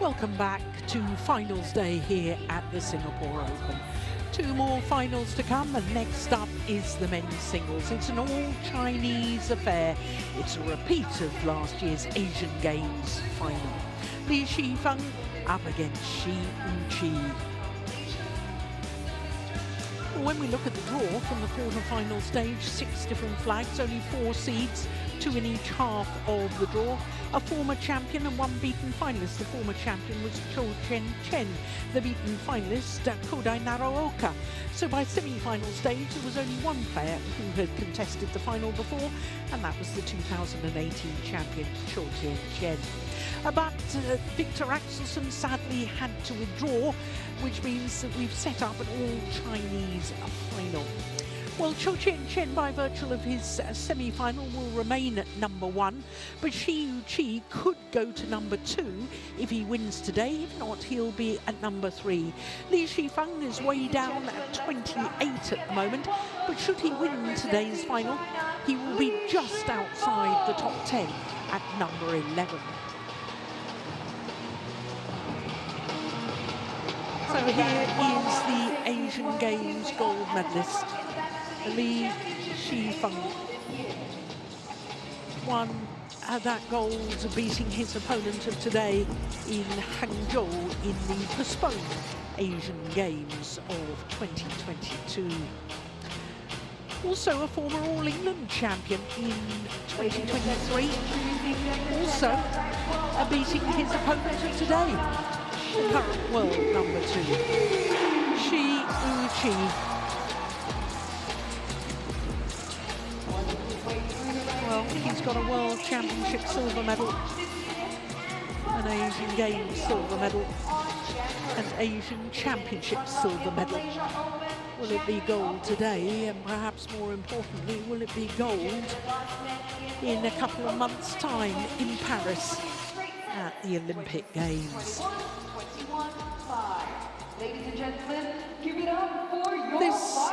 Welcome back to finals day here at the Singapore Open. 2 more finals to come, and next up is the men's singles. It's an all-Chinese affair. It's a repeat of last year's Asian Games final. Shi Feng up against Shi Yu Qi. When we look at the draw from the quarter-final stage, 6 different flags, only 4 seeds, 2 in each half of the draw. A former champion and 1 beaten finalist. The former champion was CHN. The beaten finalist, Kodai Naraoka. So by semi-final stage, there was only 1 player who had contested the final before, and that was the 2018 champion, CHN. But Victor Axelsen sadly had to withdraw, which means that we've set up an all-Chinese final. Well, CHN, by virtue of his semi-final, will remain at number 1, but Shi Yu Qi could go to number 2 if he wins today. If not, he'll be at number 3. Shi Feng is way down at 28 at the moment, but should he win today's final, he will be just outside the top 10 at number 11. So here is the Asian Games gold medalist, Shi Feng. Won that gold, beating his opponent of today in Hangzhou in the postponed Asian Games of 2022. Also a former All England champion in 2023. Also beating his opponent of today, the current world number 2, Shi Yu Qi. Well, he's got a World Championship silver medal, an Asian Games silver medal, an Asian Championship silver medal. Will it be gold today? And perhaps more importantly, will it be gold in a couple of months' time in Paris at the Olympic Games? Ladies and gentlemen, give it up for your finalists.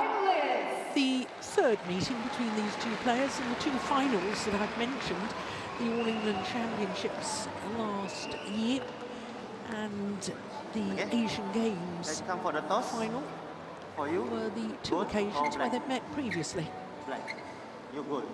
The third meeting between these 2 players in the 2 finals that I've mentioned, the All England Championships last year and the Asian Games final, were the 2 occasions where they've met previously. Black. You're good.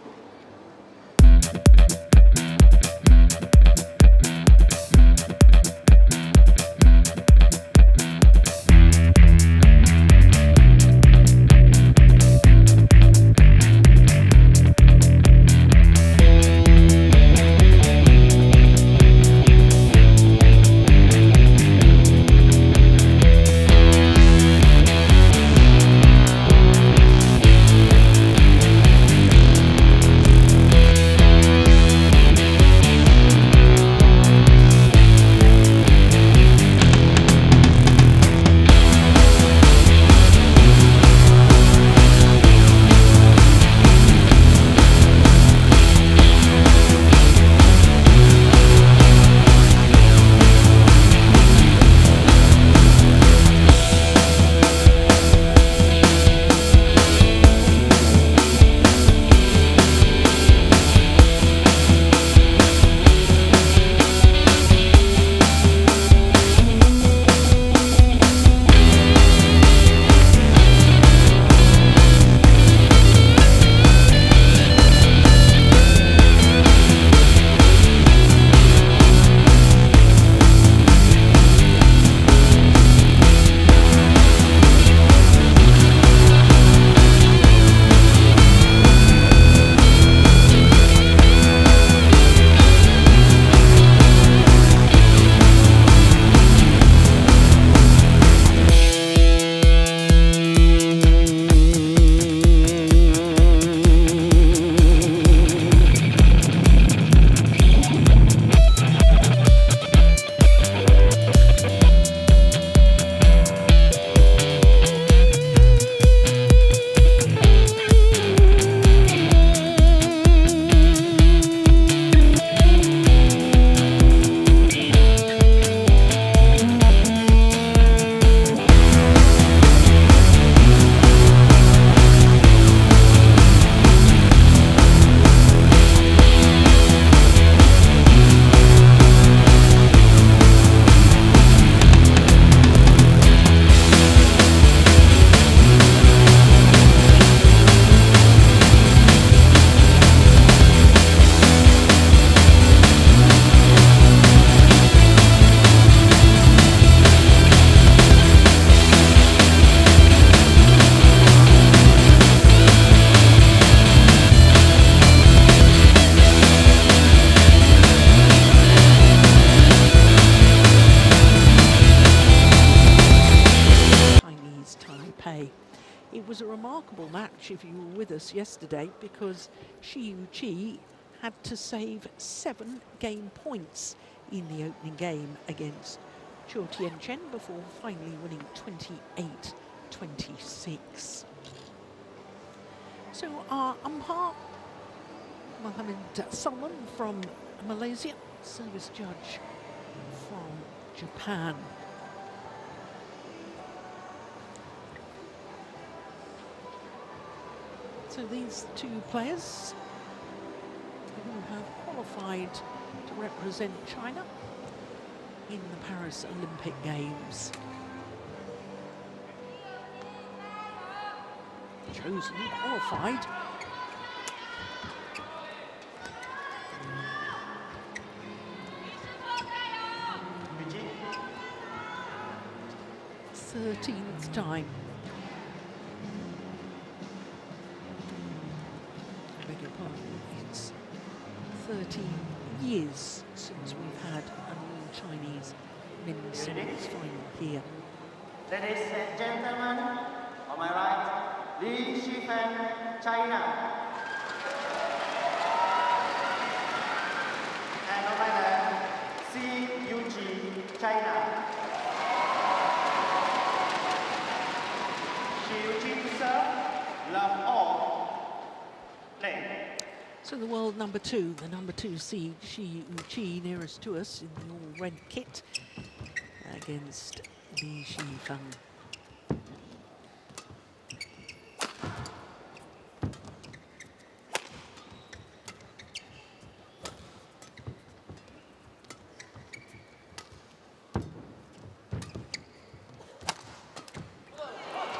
It was a remarkable match if you were with us yesterday, because Shi Yu Qi had to save 7 game points in the opening game against CHN before finally winning 28-26. So our umpire, Mohammed Salman from Malaysia, service judge from Japan. So these two players who have qualified to represent China in the Paris Olympic Games. Chosen, qualified. Fiji. 13th time. I beg your pardon, it's 13 years since we've had an all-Chinese men's singles final here. Ladies and gentlemen, on my right, Shi Feng, China. And on my left, Shi Yu Qi, China. Shi Yu Qi serve, love all, play. So the world number 2, the number 2 seed, Shi Yu Qi, nearest to us in the all-red kit, against the Shi Feng.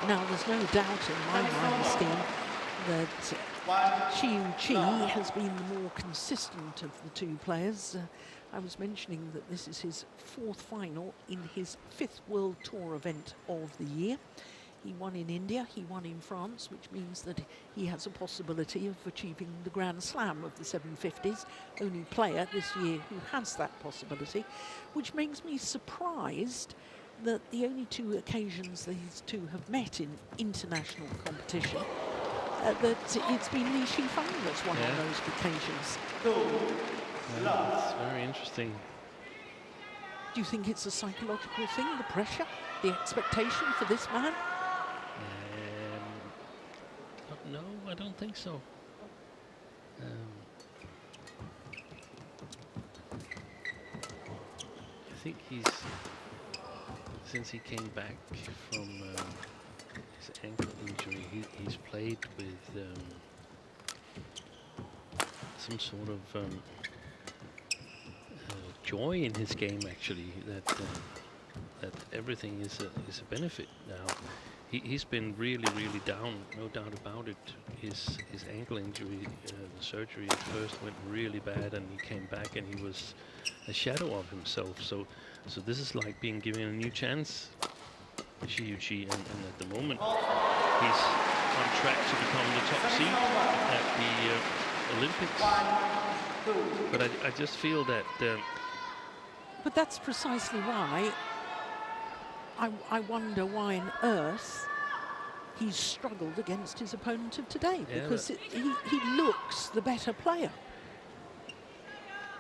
Now, there's no doubt in my mind, Steve, that Shi Yu Qi has been the more consistent of the two players. I was mentioning that this is his 4th final in his 5th World Tour event of the year. He won in India, he won in France, which means that he has a possibility of achieving the Grand Slam of the 750s. Only player this year who has that possibility, which makes me surprised that the only 2 occasions these two have met in international competition, that it's been Li Shi Feng that's won on those occasions. It's very interesting. Do you think it's a psychological thing, the pressure, the expectation for this man? No, I don't think so. I think since he came back from his ankle injury, he's played with some sort of joy in his game, actually, that everything is a benefit now. He's been really down, no doubt about it. His ankle injury, the surgery at first went really bad, and he came back and he was a shadow of himself. So this is like being given a new chance, Shi Yu Qi, and at the moment he's on track to become the top seed at the Olympics. But I just feel that. But that's precisely why I wonder why on earth he's struggled against his opponent of today, because he looks the better player.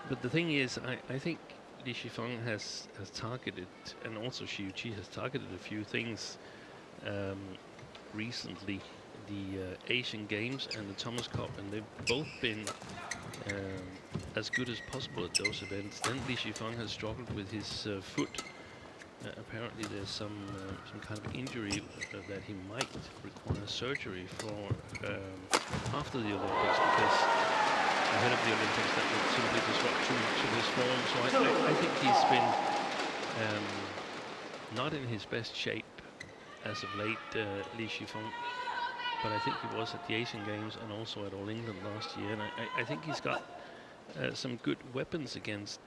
But the thing is, I think Li Shi Feng has targeted, and also Shi Yu Qi has targeted a few things recently, the Asian Games and the Thomas Cup, and they've both been as good as possible at those events. Then Li Shi Feng has struggled with his foot. Apparently there's some kind of injury that he might require surgery for after the Olympics, because ahead of the Olympics that would simply disrupt to his form. So I think he's been not in his best shape as of late, Li Shi Feng, but I think he was at the Asian Games and also at All England last year, and I think he's got some good weapons against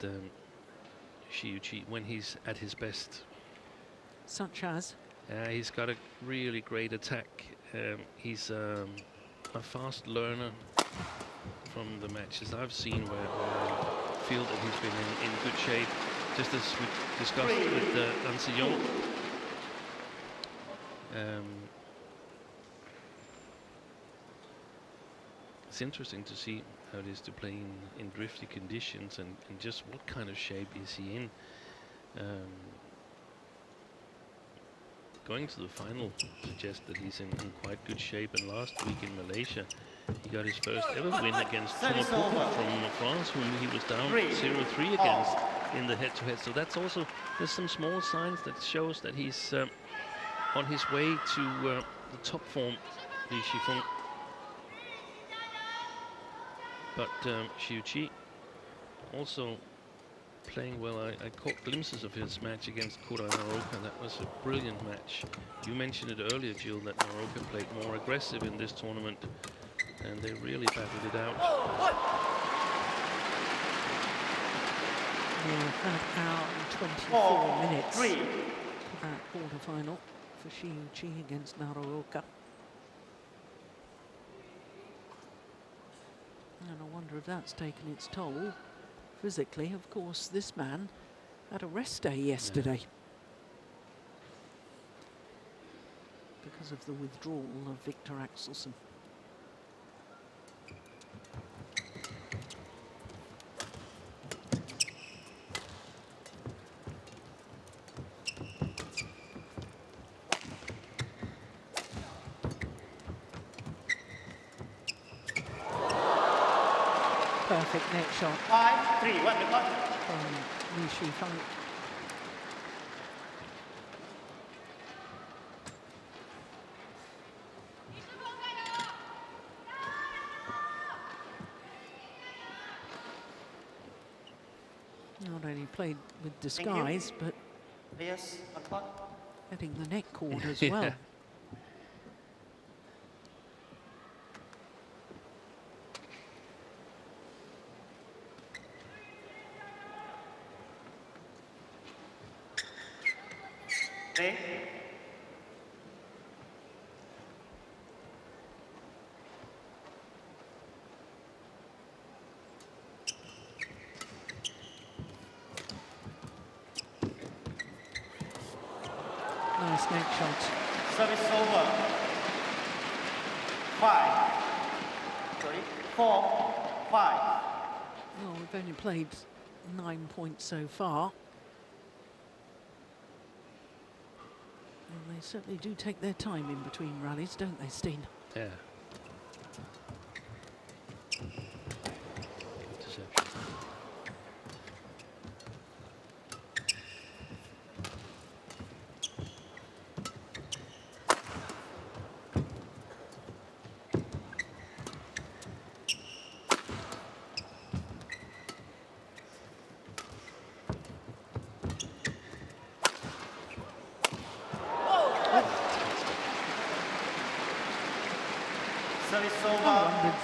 Shi Yu Qi when he's at his best. Such as? He's got a really great attack. He's a fast learner from the matches I've seen, where I feel that he's been in good shape, just as we discussed with Lan Siyong. interesting to see how it is to play in drifty conditions and just what kind of shape is he in. Going to the final suggests that he's in quite good shape, and last week in Malaysia he got his first ever win against Thomas from France, whom he was down 0-3 against in the head-to-head. So that's also, there's some small signs that shows that he's on his way to the top form, the Shi Feng. But Shi Yu Qi also playing well. I caught glimpses of his match against Naroka. That was a brilliant match. You mentioned it earlier, Jill, that Naroka played more aggressive in this tournament, and they really battled it out. Yeah, an hour and 24 minutes for that quarter-final for Shi Yu Qi against Naroka. And I wonder if that's taken its toll physically. Of course, this man had a rest day yesterday because of the withdrawal of Victor Axelsen. Perfect net shot. 5-3, 1 point. From Shi Feng. Not only played with disguise, but Yes, 1 point. getting the net caught as well. Yeah. Nice neck shot. Service over. 5, 3, 4, 5. Well, we've only played 9 points so far. And they certainly do take their time in between rallies, don't they, Steen? Yeah. Interception. Service I over. wondered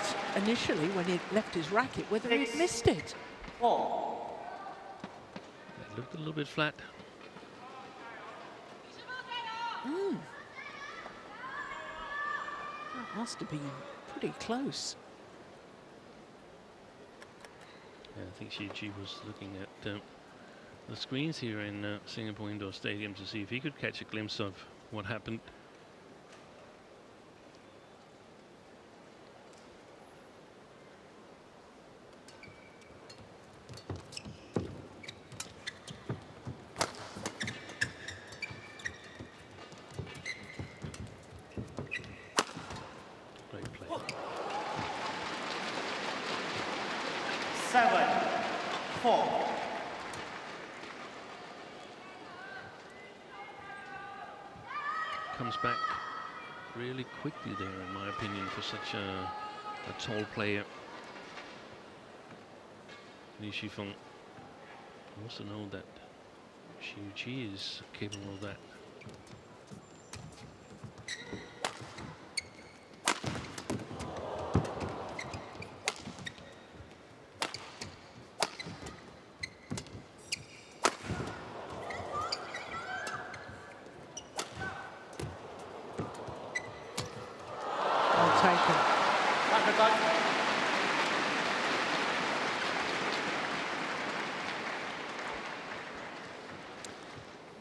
initially when he left his racket whether he'd missed it. 4. It looked a little bit flat. That must have been pretty close. Yeah, I think Shi Yu Qi was looking at the screens here in Singapore Indoor Stadium to see if he could catch a glimpse of what happened. Great play. 7, 4. Comes back really quickly there, in my opinion, for such a tall player. Shi Feng. I also know that Shi Yu Qi is capable of that. Well taken.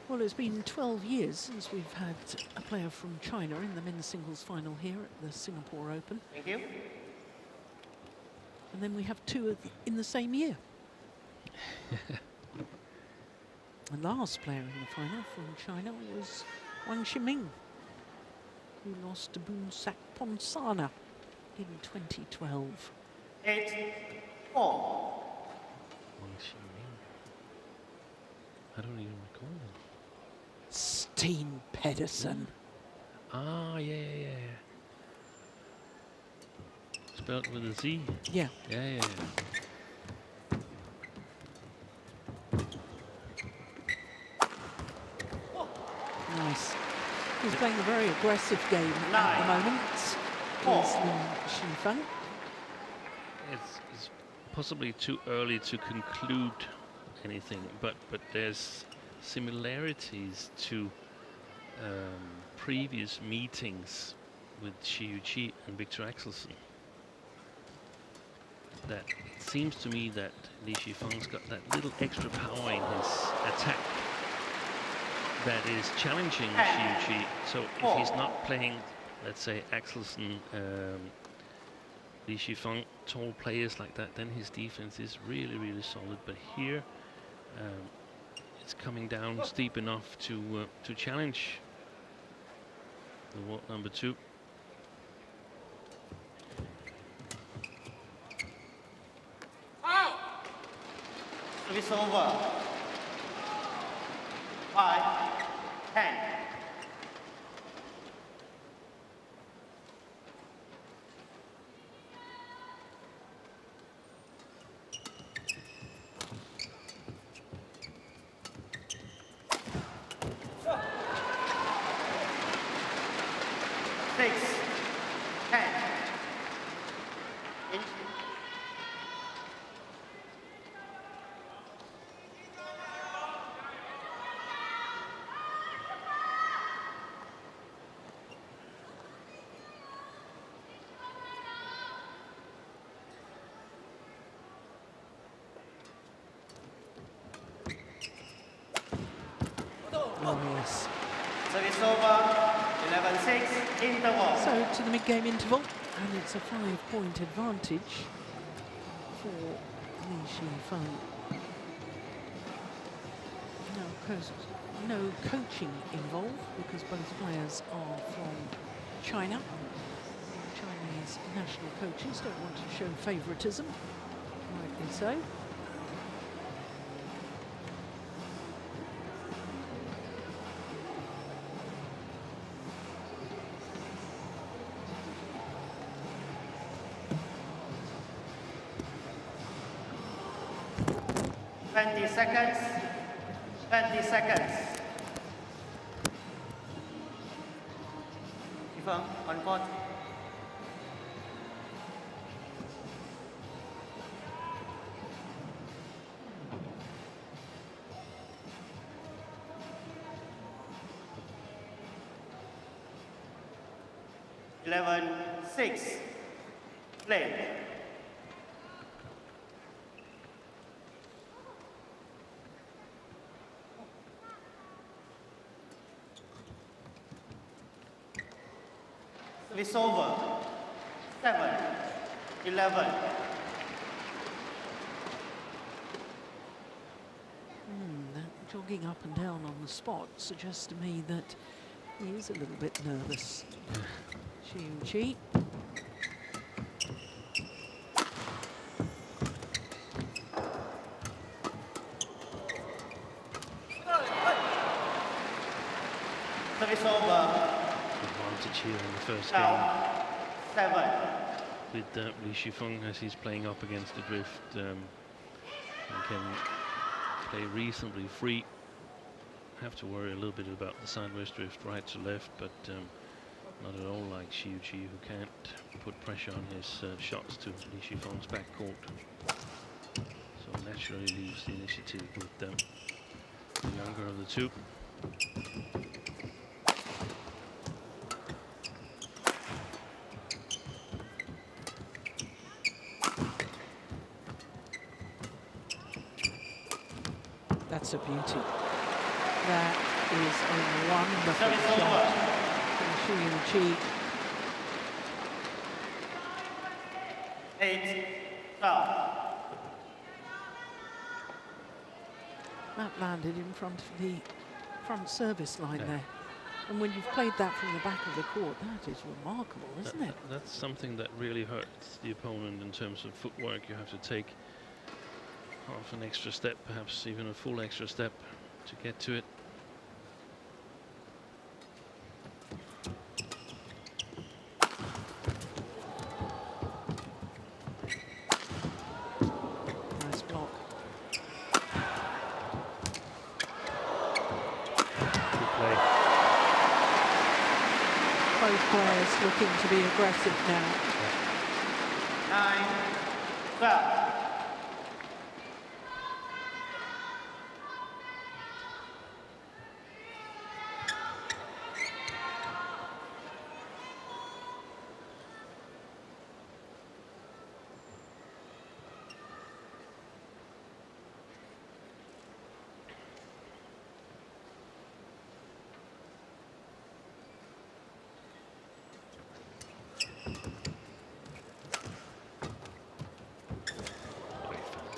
Well, it's been 12 years since we've had a player from China in the men's singles final here at the Singapore Open. Thank you. And then we have two in the same year. The last player in the final from China was Wang Ximing, who lost to Boonsak Ponsana in 2012. 8-4. Wang Ximing. I don't even recall him. Steen Pedersen. Ah, yeah. Spelled with a Z. Yeah. Yeah. Nice. He's playing a very aggressive game at the moment. Is Shi Feng. It's possibly too early to conclude anything, but there's similarities to previous meetings with Shi Yu Qi and Victor Axelsen. That it seems to me that Li Shifeng's got that little extra power in his attack that is challenging Shi Yu Qi. So if he's not playing, let's say, Axelsen, Li Shifeng, tall players like that, then his defense is really, really solid. But here, it's coming down steep enough to challenge the world number 2. Service over. 5-10. Oh, yes. Service over. 11-6. Interval. So to the mid-game interval, and it's a 5-point advantage for Li Shifeng. Now, of course, no coaching involved because both players are from China. Chinese national coaches don't want to show favouritism, rightly so. Seconds. 20 seconds. Shi Feng, on court. Eleven, 6. Play. Service over. 7, 11. That jogging up and down on the spot suggests to me that he is a little bit nervous. Shi Yu Qi. Service over. Advantage here in the first Now, 7. game with Li Shifeng as he's playing up against the drift. He can play reasonably free. Have to worry a little bit about the sideways drift right to left, but not at all like Shi Yu Qi, who can't put pressure on his shots to Li Shifeng's backcourt. So naturally leaves the initiative with the younger of the two. That's a beauty. That is a wonderful shot from Shi Yu Qi. 8, That landed in front of the front service line there. And when you've played that from the back of the court, that is remarkable, isn't it? That's something that really hurts the opponent in terms of footwork. You have to take half an extra step, perhaps even a full extra step to get to it. Nice block. Good play. Both players looking to be aggressive now. 9-12.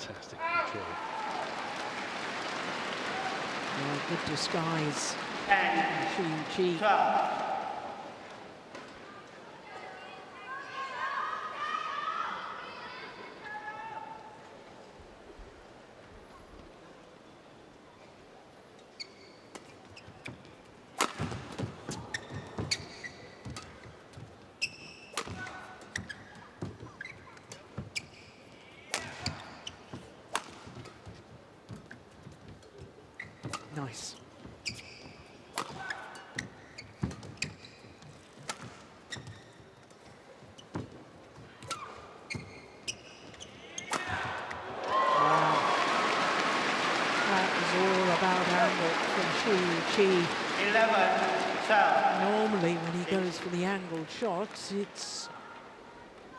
Fantastic control. Oh, good disguise. 10, Shi Yu Qi. 12. Nice. Wow. That is all about angle from Shi Yu Qi. 11-12. Normally when he goes for the angled shots, it's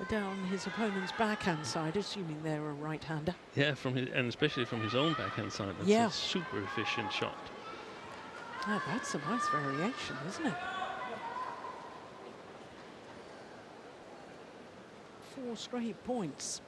down his opponent's backhand side, assuming they're a right-hander. Yeah, and especially from his own backhand side. That's Yeah. a super efficient shot. Ah, that's a nice variation, isn't it? 4 straight points.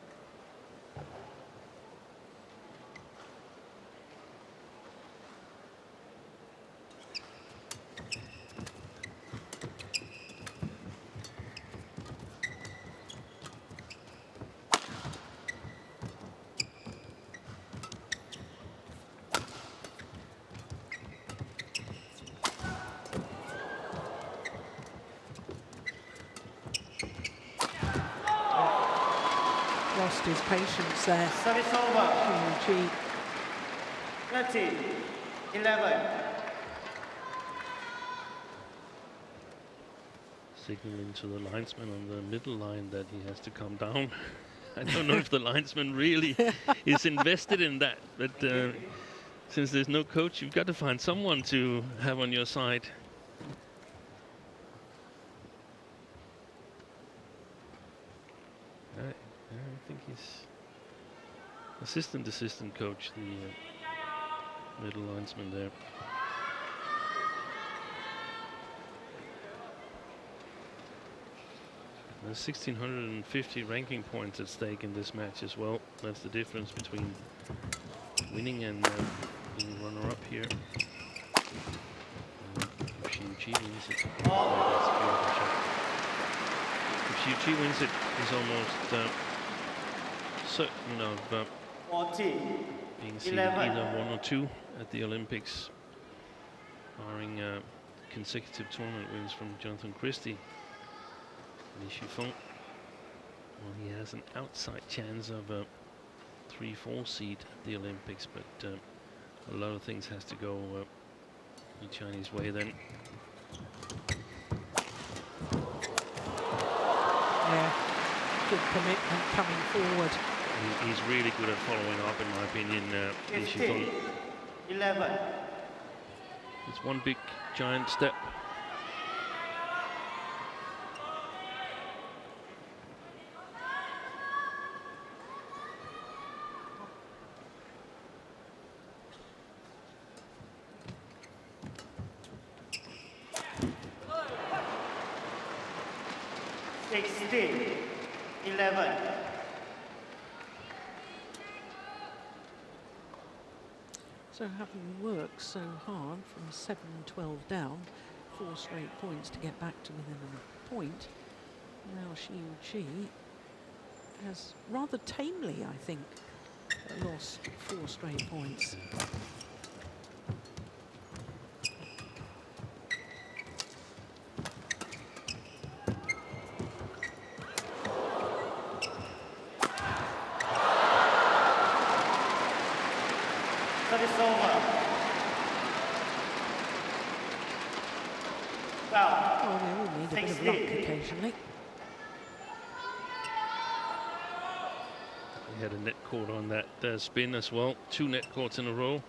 Lost his patience there. Service over. Shi Yu Qi. 13-11. Signaling to the linesman on the middle line that he has to come down. I don't know if the linesman really is invested in that, but since there's no coach, you've got to find someone to have on your side. I think he's assistant coach, the middle linesman there. There's 1,650 ranking points at stake in this match as well. That's the difference between winning and being runner-up here. If Shi Yu Qi wins it, that's a beautiful shot. If Shi Yu Qi wins it, he's almost certain of 14, being seeded 11. either 1 or 2 at the Olympics, barring consecutive tournament wins from Jonathan Christie. And Shi Feng, well, he has an outside chance of a 3-4 seed at the Olympics, but a lot of things has to go the Chinese way then. Yeah, good commitment coming forward. He's really good at following up, in my opinion, Shi Feng. 11. It's one big giant step. So having worked so hard from 7-12 down, 4 straight points to get back to within a point, now Shi Yu Qi has rather tamely, I think, lost 4 straight points. Service over. Well, Oh, we all need a bit of 60. luck occasionally. He had a net caught on that spin as well. 2 net caughts in a row.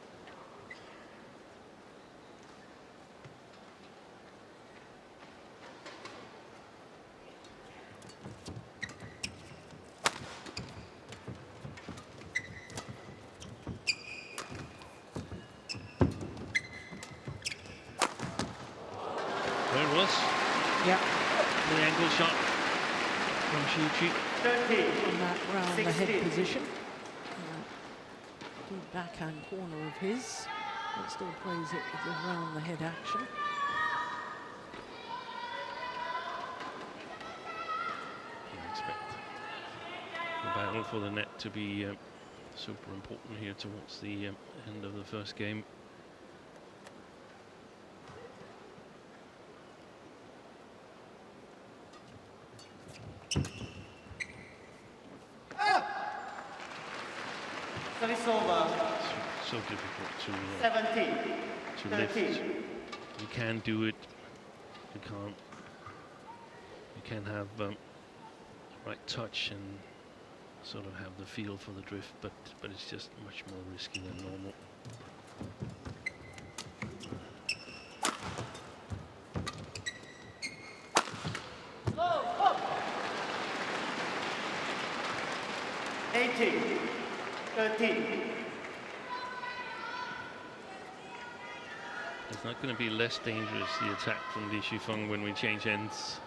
There it was. Yeah, The angle shot from Shi Yu Qi. 30. on that round the head 60. position. Good backhand corner of his. But still plays it with the round the head action. I expect the battle for the net to be super important here towards the end of the first game. Service over. So difficult 70. to lift. 30. You can do it. You can't. You can have right touch and sort of have the feel for the drift, but it's just much more risky than normal. Oh, oh. 80. 13. It's not going to be less dangerous, the attack from the Shi Feng, when we change ends.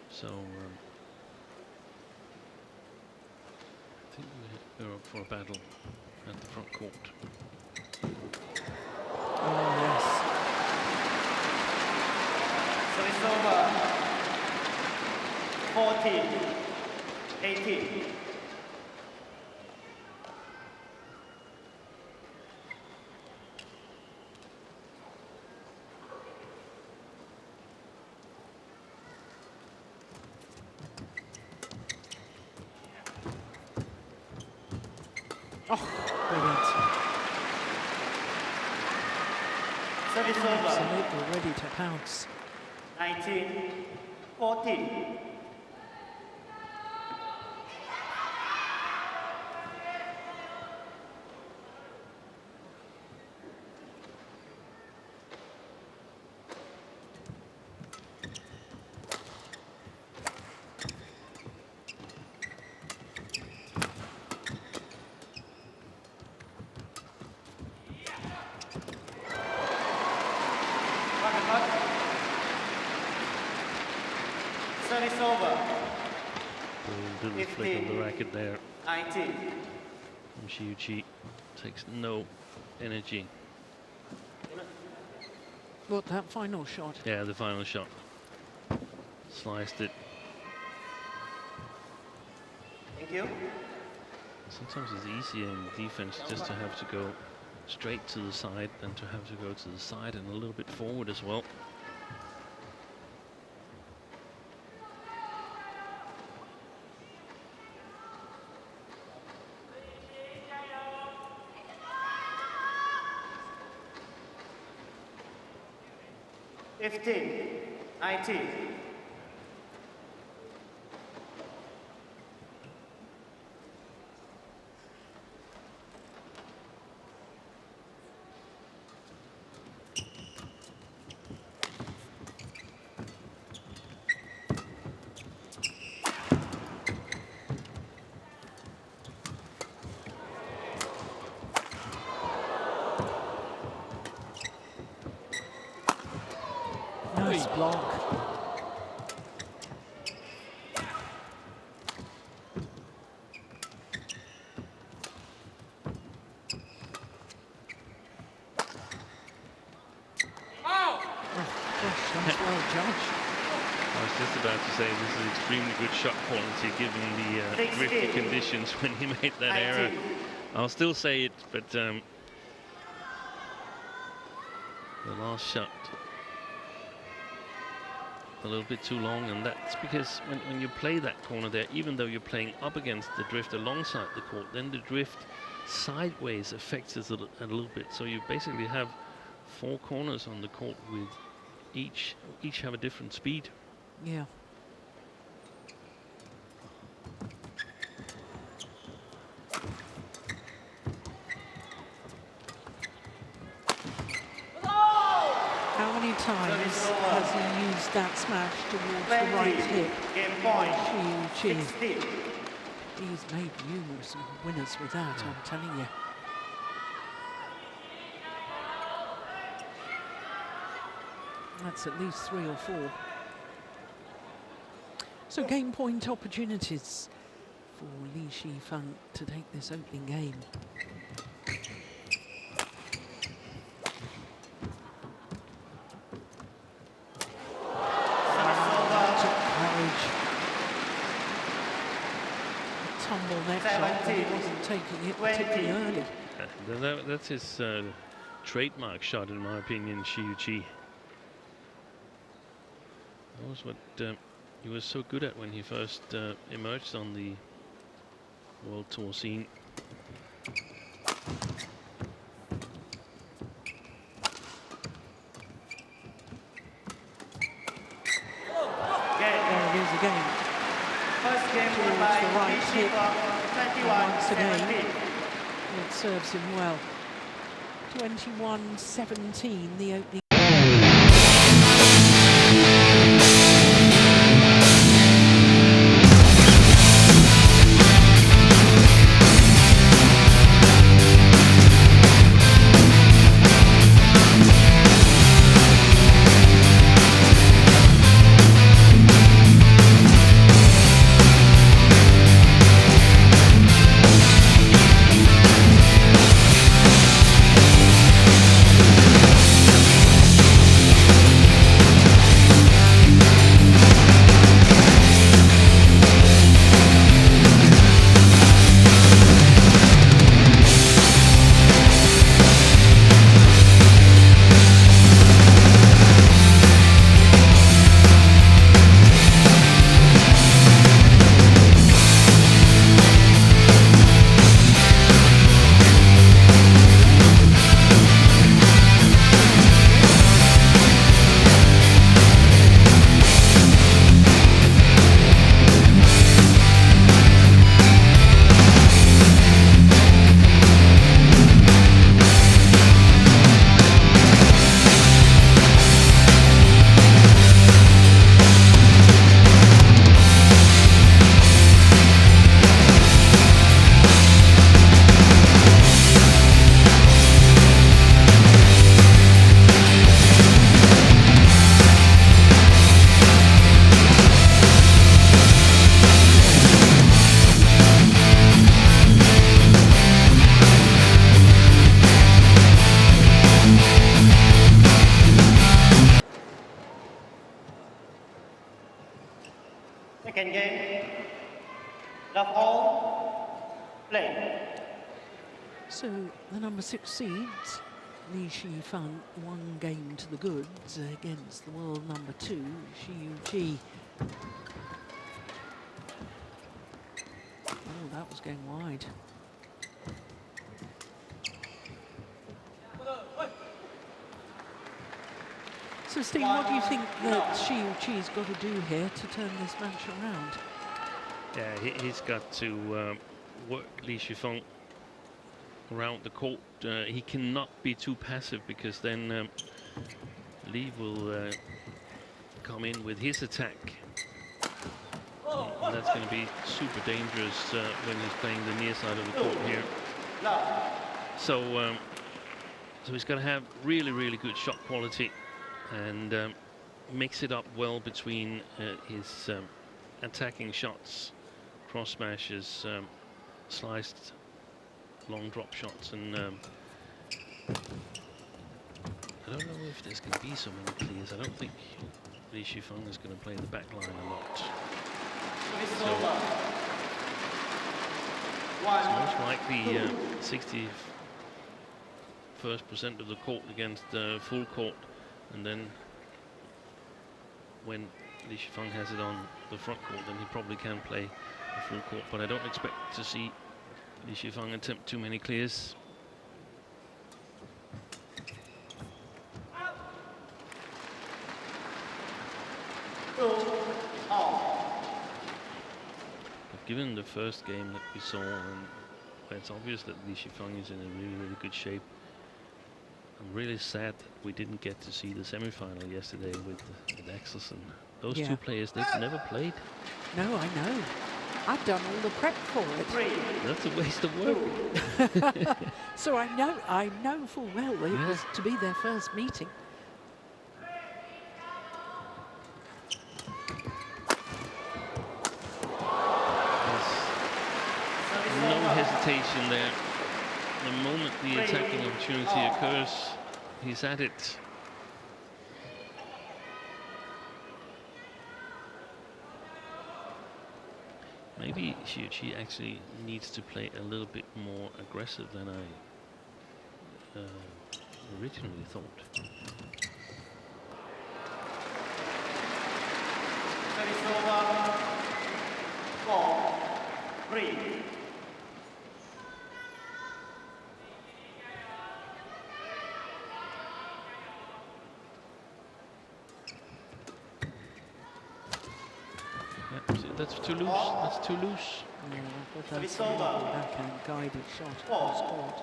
So I think we're up for a battle at the front court. Oh, yes. Service over. 14. 18. Oh, brilliant. Service over. Absolutely ready to pounce. 19. 14. Service over. A little flick of the racket there. 19. And Shi Yu Qi takes no energy. What, that final shot? Yeah, the final shot. Sliced it. Thank you. Sometimes it's easier in defense just to have to go straight to the side than to have to go to the side and a little bit forward as well. Fifteen. 19. Nice block. was well judged. I was just about to say this is extremely good shot quality given the drifty conditions when he made that error. I'll still say it, but the last shot a little bit too long, and that's because when you play that corner there, even though you're playing up against the drift alongside the court, then the drift sideways affects it a little bit. So you basically have 4 corners on the court with each have a different speed. Yeah. How many times has he used that smash towards the right hip? Shi Yu Qi. He's made numerous winners with that, I'm telling you. That's at least 3 or 4. So game point opportunities for Shi Feng to take this opening game. Tumble neck shot, but he wasn't taking it particularly early. That's his trademark shot, in my opinion, Shi Yu Qi. That was what he was so good at when he first emerged on the World Tour scene. There it is again. First game Towards by the right Shi hip. Feng, Once again, 21-17. it serves him well. 21-17, the opening. Second game, love all, play. So the number 6 seeds, Shi Feng, 1 game to the goods against the world number 2, Shi Yu Qi. Oh, that was going wide. So Steve, what do you think that Shi Yu Qi's got to do here to turn this match around? Yeah, he's got to work Shi Feng around the court. He cannot be too passive, because then Li will come in with his attack. And that's going to be super dangerous when he's playing the near side of the court here. So, so he's got to have really, really good shot quality and mix it up well between his attacking shots, cross smashes, sliced long drop shots, and I don't know if there's going to be so many clears. I don't think Shi Feng is going to play the back line a lot. So it's most likely 61% of the court against full court, and then when Shi Feng has it on the front court, then he probably can play the full court. But I don't expect to see Shi Feng attempt too many clears. But given the first game that we saw, and where it's obvious that Shi Feng is in a really, really good shape, I'm really sad that we didn't get to see the semi-final yesterday with Axelsen. Those two players, they've never played. No, I know. I've done all the prep for it. That's a waste of work. So I know full well that it was to be their first meeting. No hesitation there. The moment the attacking opportunity occurs, he's at it. Maybe Shi Yu Qi actually needs to play a little bit more aggressive than I originally thought. Service over. 4-3. That's too loose. That's too loose. Yeah, but that's a backhand guided shot across court.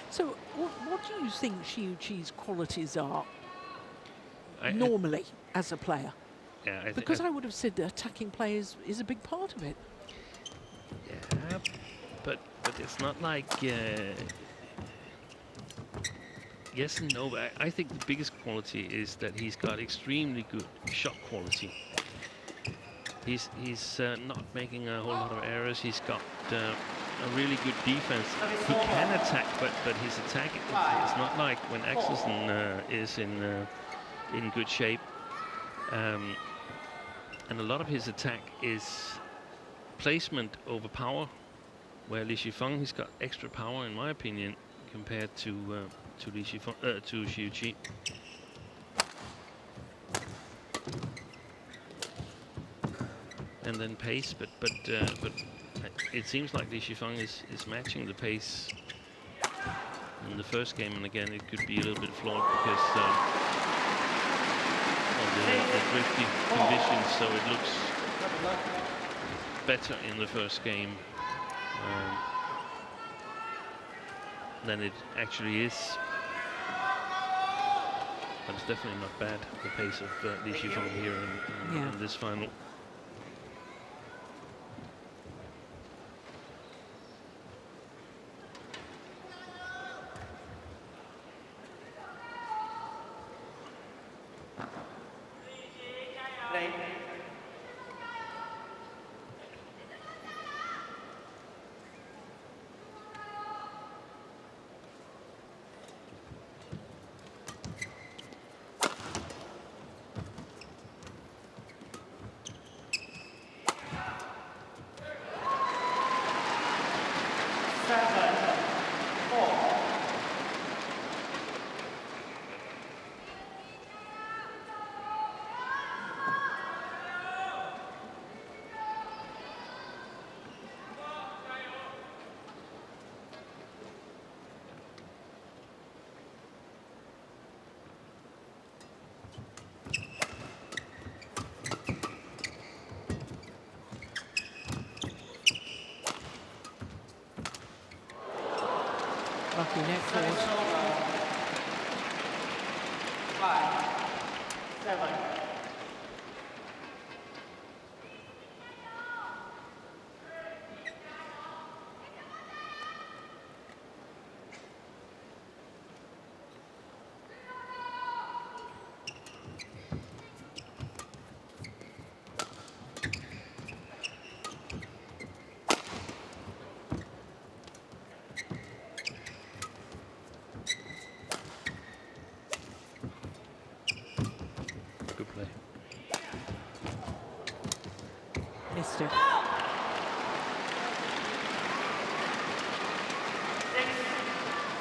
So, what do you think Shi Yu Qi's qualities are normally as a player? Yeah, because I would have said the attacking play is a big part of it. Yeah, but it's not like yes and no. But I think the biggest quality is that he's got extremely good shot quality. He's not making a whole lot of errors. He's got a really good defense. He can attack, but his attack is not like when Axelsen is in good shape. And a lot of his attack is placement over power, where Shi Feng, he's got extra power, in my opinion, compared to Shi Yu Qi. And then pace, but it seems like Shi Feng is matching the pace in the first game, and again it could be a little bit flawed because of the drifty conditions, so it looks better in the first game than it actually is. But it's definitely not bad, the pace of Shi Feng here in this final. Lucky net force. 5-7.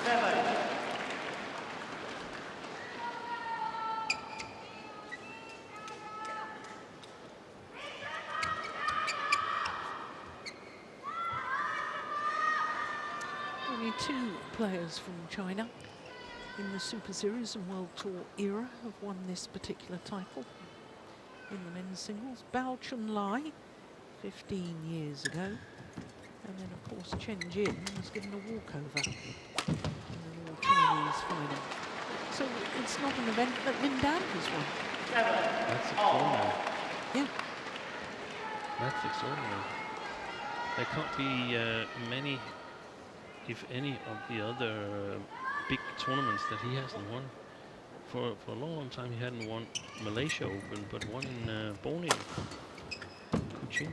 7. Only 2 players from China in the Super Series and World Tour era have won this particular title in the men's singles. Bao Chunlai, 15 years ago, and then of course Chen Jin was given a walkover in the all-Chinese final. So it's not an event that Lin Dan has won. 7. That's extraordinary. Yeah. That's extraordinary. There can't be many, if any, of the other big tournaments that he hasn't won. For a long, long time he hadn't won Malaysia Open, but won in Borneo, Kuching.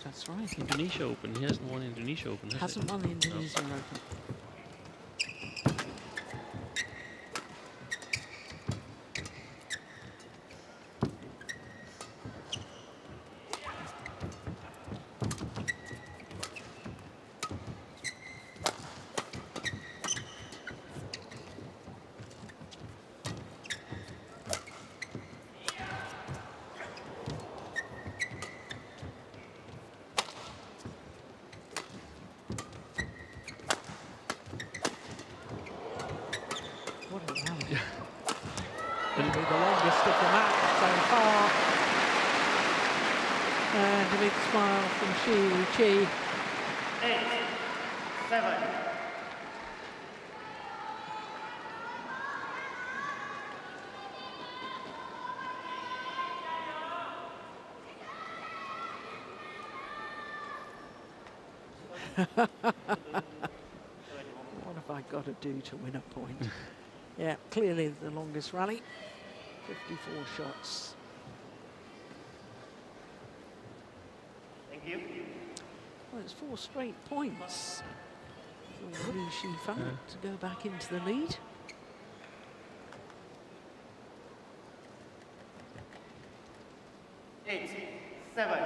That's right. Indonesia Open, he hasn't won Indonesia Open, has Hasn't he? won the Indonesian Open. What a rally. Yeah. It'll be the longest of the match so far. And a big smile from Shi Yu Qi. 8. 7. What have I got to do to win a point? Yeah, clearly the longest rally. 54 shots. Thank you. Well, it's 4 straight points for Li Shi Feng to go back into the lead. Eight, 7.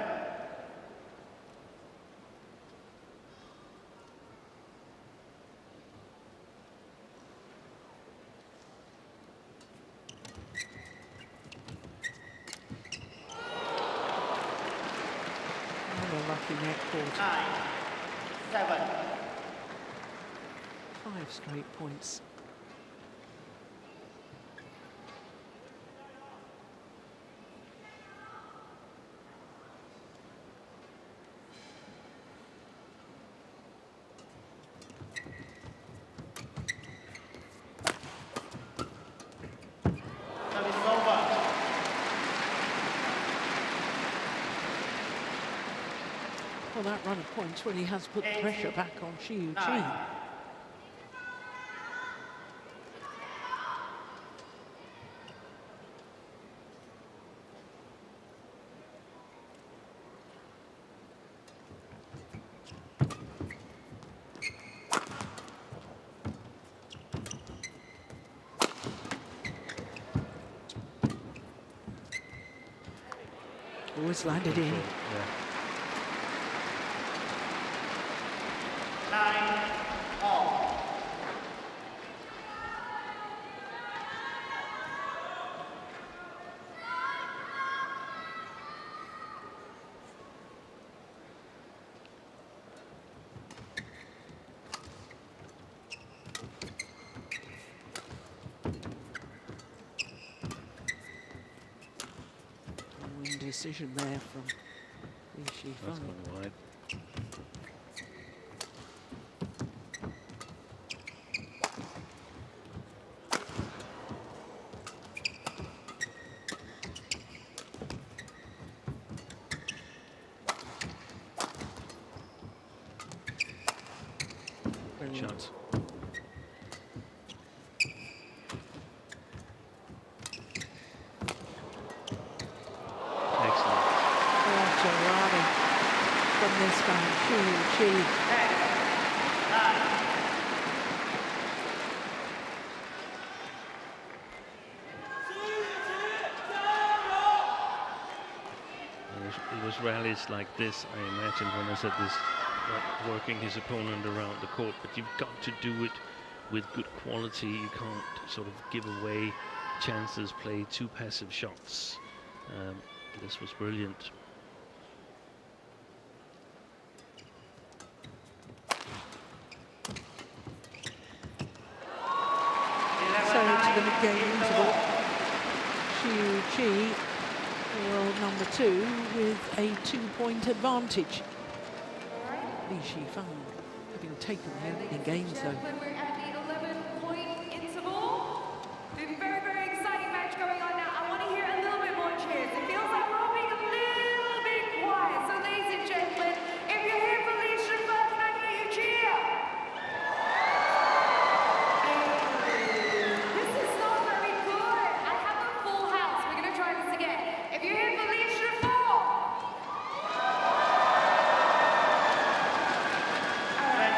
Another lucky net court. 9, 7. 5 straight points. Service over. Well, that run of points really has put the pressure back on Shi Yu Qi. 9. Always landed in. Yeah. 9, all. Indecision there from Li Shi That's Feng. gone wide. Brilliant. Shot. Excellent. What a rally from this man, Shi Yu Qi. 9. It was rallies like this, I imagined when I said this working his opponent around the court, but you've got to do it with good quality. You can't sort of give away chances, play too passive shots. This was brilliant. So to the mid-game interval, Shi Yu Qi, world number 2, with a 2-point advantage. Shi Feng having taken the opening games though. We're at the 11-point interval. There's a very, very exciting match going on now. I want to hear a little bit more cheers. It feels like we're all being a little bit quiet. So ladies and gentlemen, if you're here for Shi Feng, can I hear you cheer? This is not very good. I have a full house. We're going to try this again. If you're here for Shi Feng,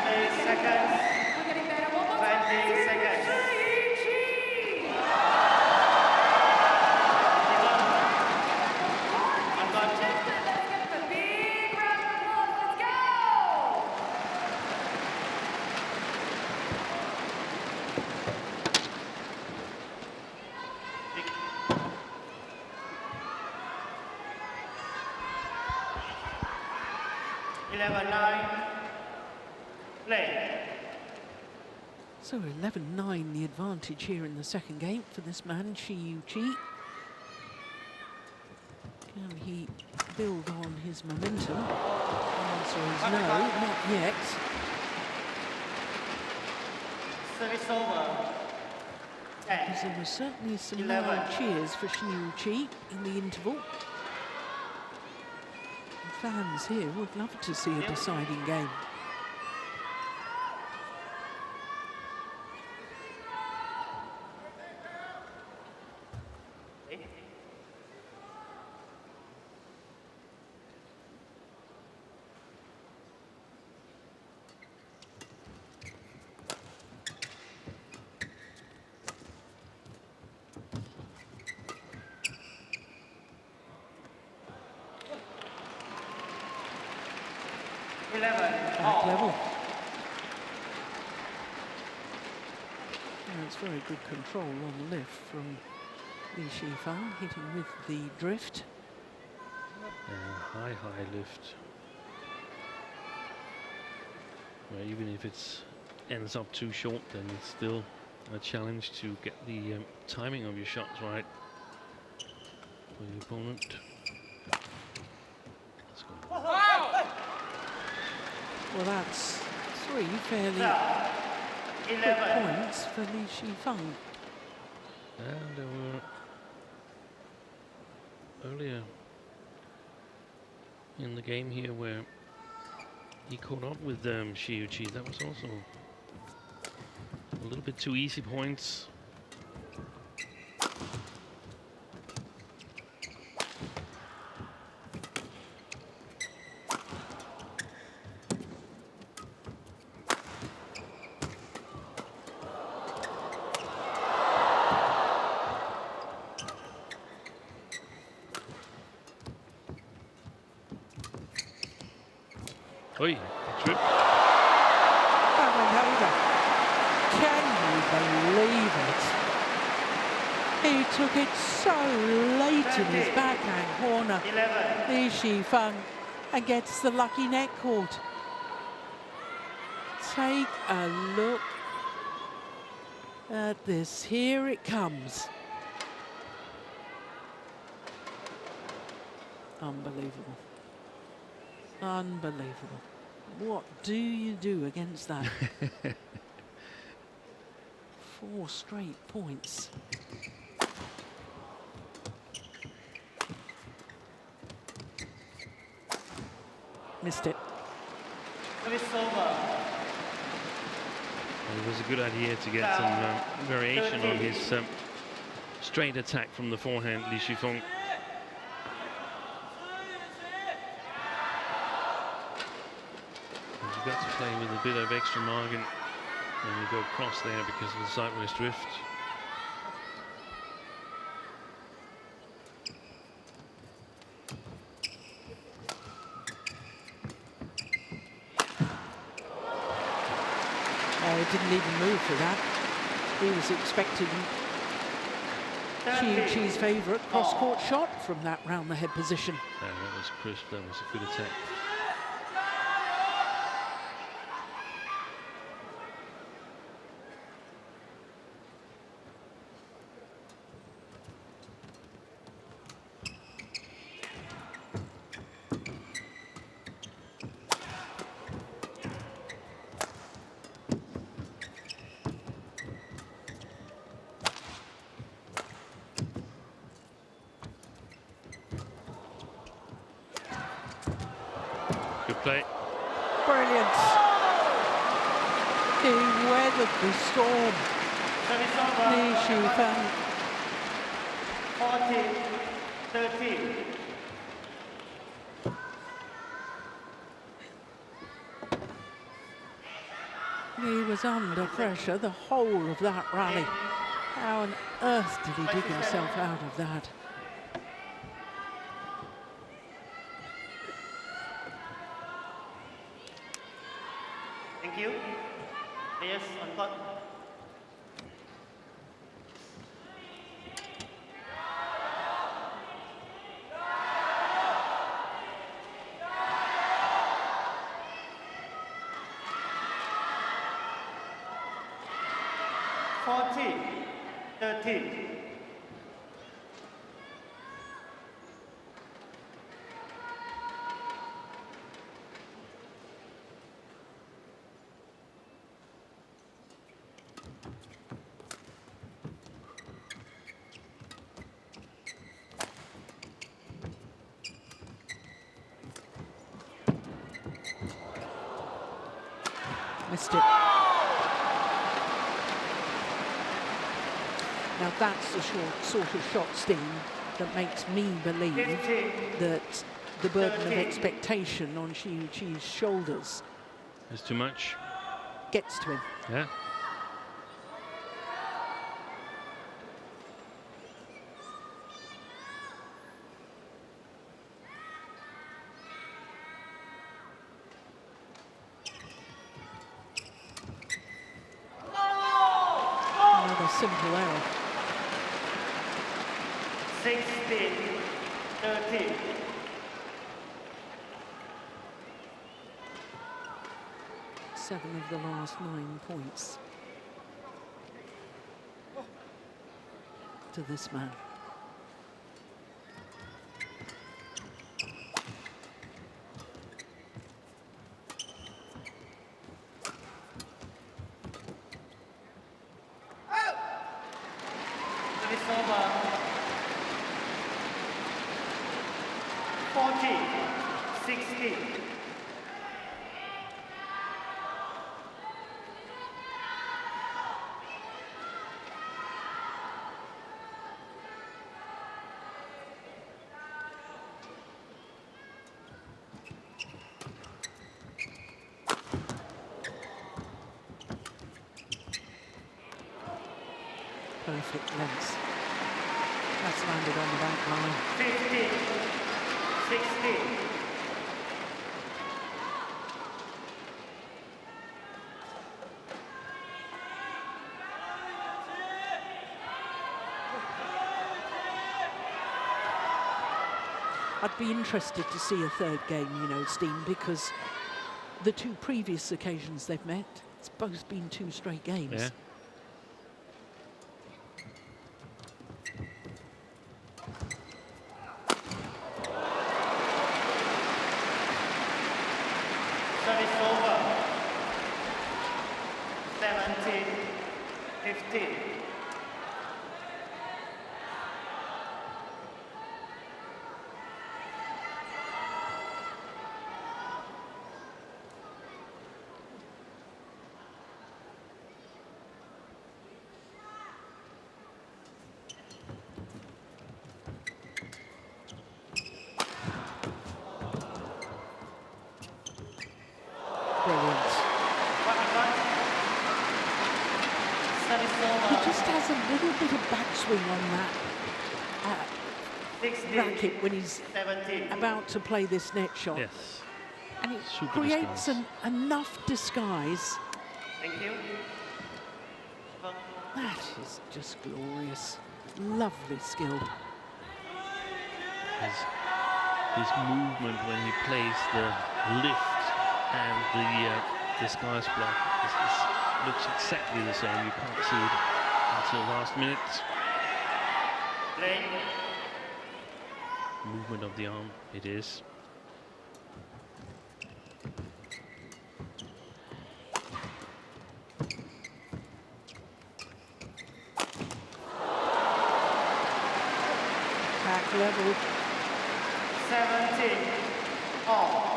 20 seconds. we're getting better. One more time. 20 seconds. Shi Yu Qi. I'm going to check. Let's give them a big round of applause. Let's go! 11-9. Play. So 11-9 the advantage here in the second game for this man, Shi Yu Qi. Can he build on his momentum? The answer is no, not yet. Service over. 10. Because there were certainly some 11. loud cheers for Shi Yu Qi in the interval. The fans here would love to see a deciding game. Back level. That's very good control on the lift from Shi Feng, hitting with the drift. High lift. Where even if it ends up too short, then it's still a challenge to get the timing of your shots right for the opponent. Let's go. Well, that's 3 fairly quick 11. points for Shi Feng. And there were earlier in the game here where he caught up with Shi Yu Qi. That was also a little bit too easy points. Oi, trip. That went over. Can you believe it? He took it so late in his backhand corner, 11. Shi Feng, and gets the lucky net caught. Take a look at this. Here it comes. Unbelievable. Unbelievable. What do you do against that? 4 straight points. Missed it. Service over. It was a good idea to get some variation on his straight attack from the forehand, Shi Feng. You've got to play with a bit of extra margin when you go across there because of the sideways drift. move for that. He was expecting Shi Yu Qi's favourite cross-court shot from that round-the-head position. Yeah, that was crisp. That was a good attack. Good play. Brilliant. He weathered the storm. Shi Feng. 14-13. He was under pressure the whole of that rally. How on earth did he dig himself out of that? Thank you. Players on court. Missed it. Now that's the sort of shot, Steen, that makes me believe that the burden of expectation on Shi Yu Qi's shoulders It's too much. gets to him. Yeah. Another simple error. 16-13. Seven of the last 9 points to this man. Service over. 14-16. Perfect length. That's landed on the back line. 15-16. I'd be interested to see a third game, you know, Steen, because the two previous occasions they've met, it's both been 2 straight games. Yeah. Service over. 17-15. Brilliant. Service He over. just has a little bit of backswing on that 16, racket when he's 17. about to play this net shot. Yes. And it Super creates disguise. enough disguise Thank you. is just glorious. Lovely skill. His movement when he plays the lift and the skies block looks exactly the same. You can't see it until last minute. Movement of the arm, it is. Back level. 17 all.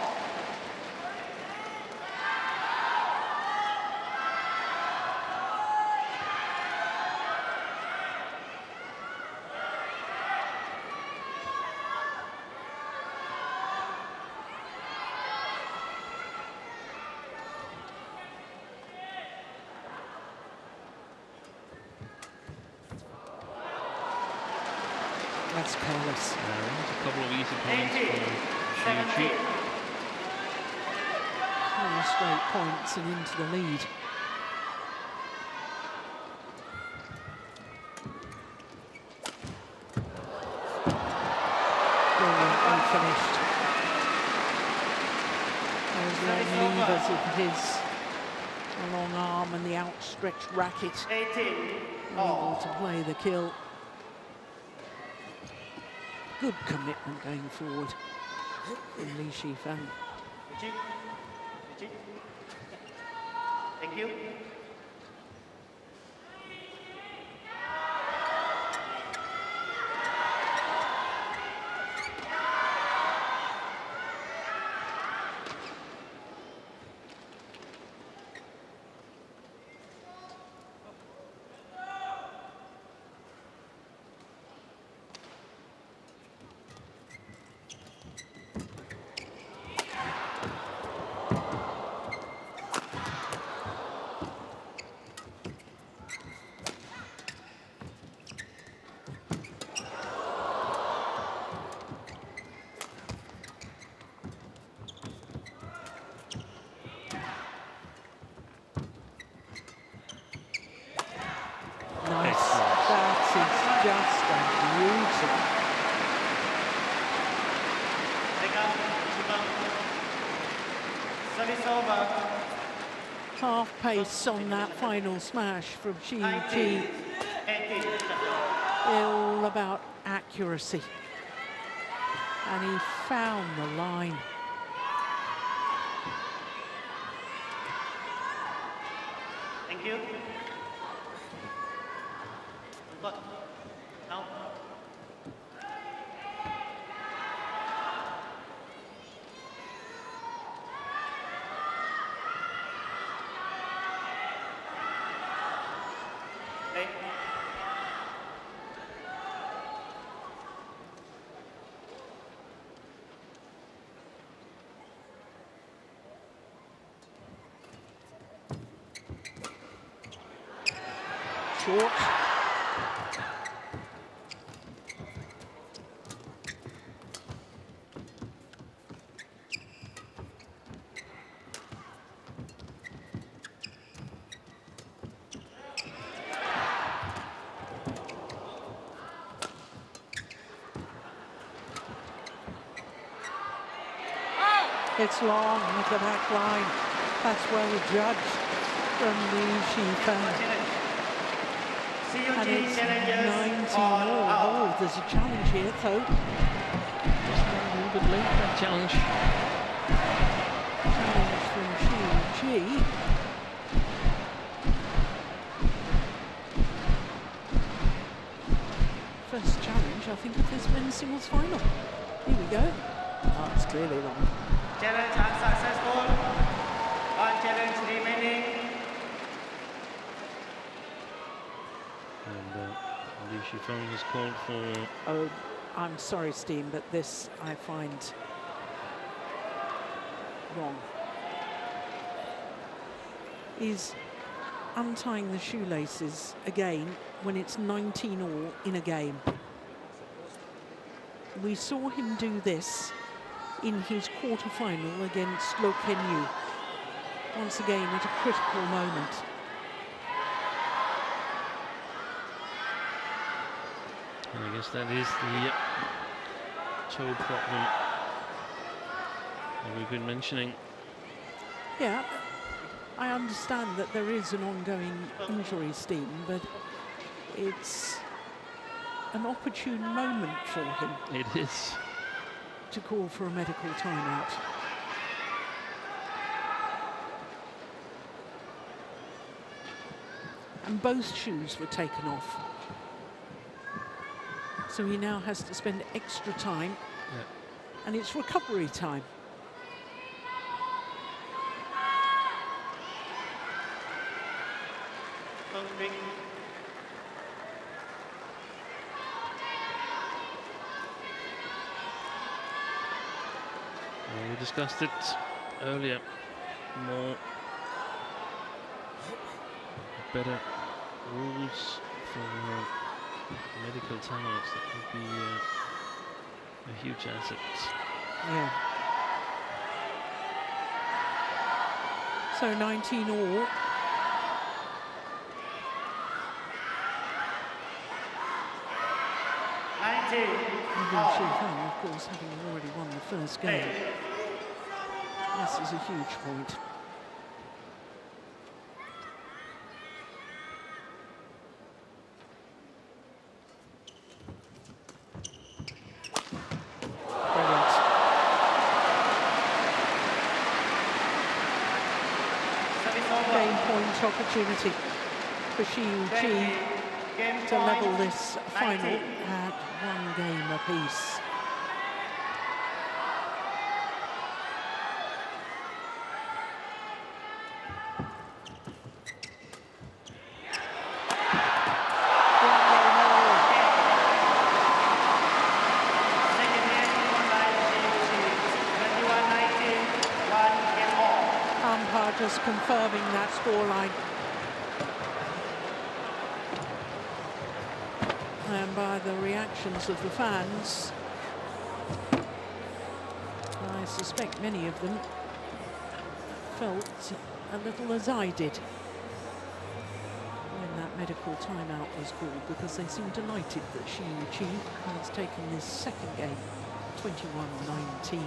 That's careless. A couple of easy points for Shi Yu Qi. 4 straight points and into the lead. Brilliantly finished. Those long levers of his, the long arm and the outstretched racket, 18 able all. to play the kill. Good commitment going forward from Shi Feng. Thank you. Nice. That is just a beauty. Service over. Half pace on that final smash from Shi Yu Qi. 18. All about accuracy. And he found the line. Thank you. Good. Now. Hey. Short. It's long at the back line. That's well judged from the Shi Feng. And it's 19 all. Oh, there's a challenge here, though. Just a little bit late, that challenge. Challenge from Shi Yu Qi. First challenge, I think, of this men's singles final. Here we go. Oh, it's clearly long. Challenge unsuccessful. One challenge remaining. And Shi Feng has called for... Oh, I'm sorry, Steen, but this I find wrong. He's untying the shoelaces again when it's 19 all in a game. We saw him do this in his quarter-final against Lo Ken-yu. Once again at a critical moment. And I guess that is the toe problem that we've been mentioning. Yeah, I understand that there is an ongoing injury, Steve, but it's an opportune moment for him. It is. To call for a medical timeout. And both shoes were taken off. So he now has to spend extra time. Yeah. And it's recovery time. We discussed it earlier. Better rules for medical timeouts. That would be a huge asset. Yeah. So 19 all. Shi Feng, of course, having already won the first game. This is a huge point. Brilliant. Game point opportunity for Shi Yu Qi to level this final at 1 game apiece. Umpire just confirming that scoreline. And by the reactions of the fans, I suspect many of them felt a little as I did when that medical timeout was called, because they seemed delighted that Shi Yu Qi has taken this second game, 21-19.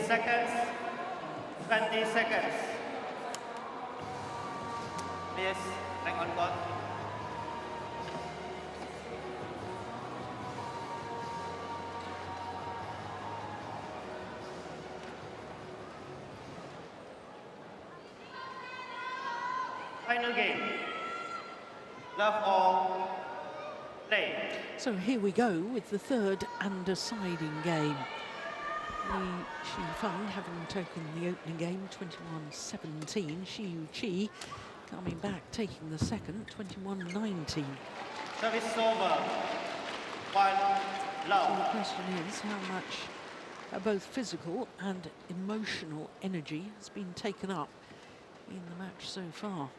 Seconds. 20 seconds. Please, hang on court. Final game. Love all. Play. So here we go with the third and deciding game. Shi Feng having taken the opening game 21-17. Shi Yu Qi coming back, taking the second 21-19. Service over. 1 love. So the question is how much both physical and emotional energy has been taken up in the match so far.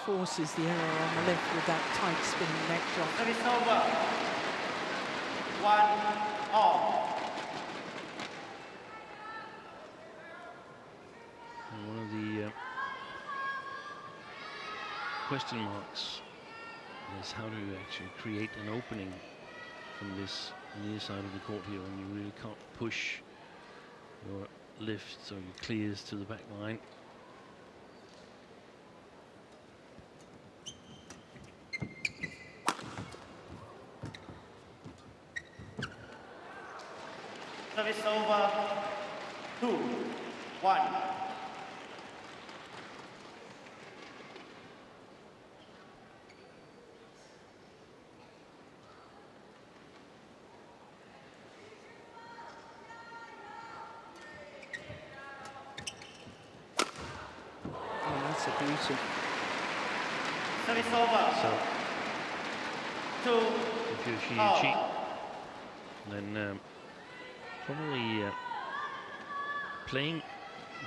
forces the error on the left with that tight spinning neck shot. Service over. 1-all. And one of the question marks is how do you actually create an opening from this near side of the court here when you really can't push your lift or your clears to the back line. Service over. 2-1. That's a beauty. Service over. So 2. if you're Shi Yu Qi, then probably playing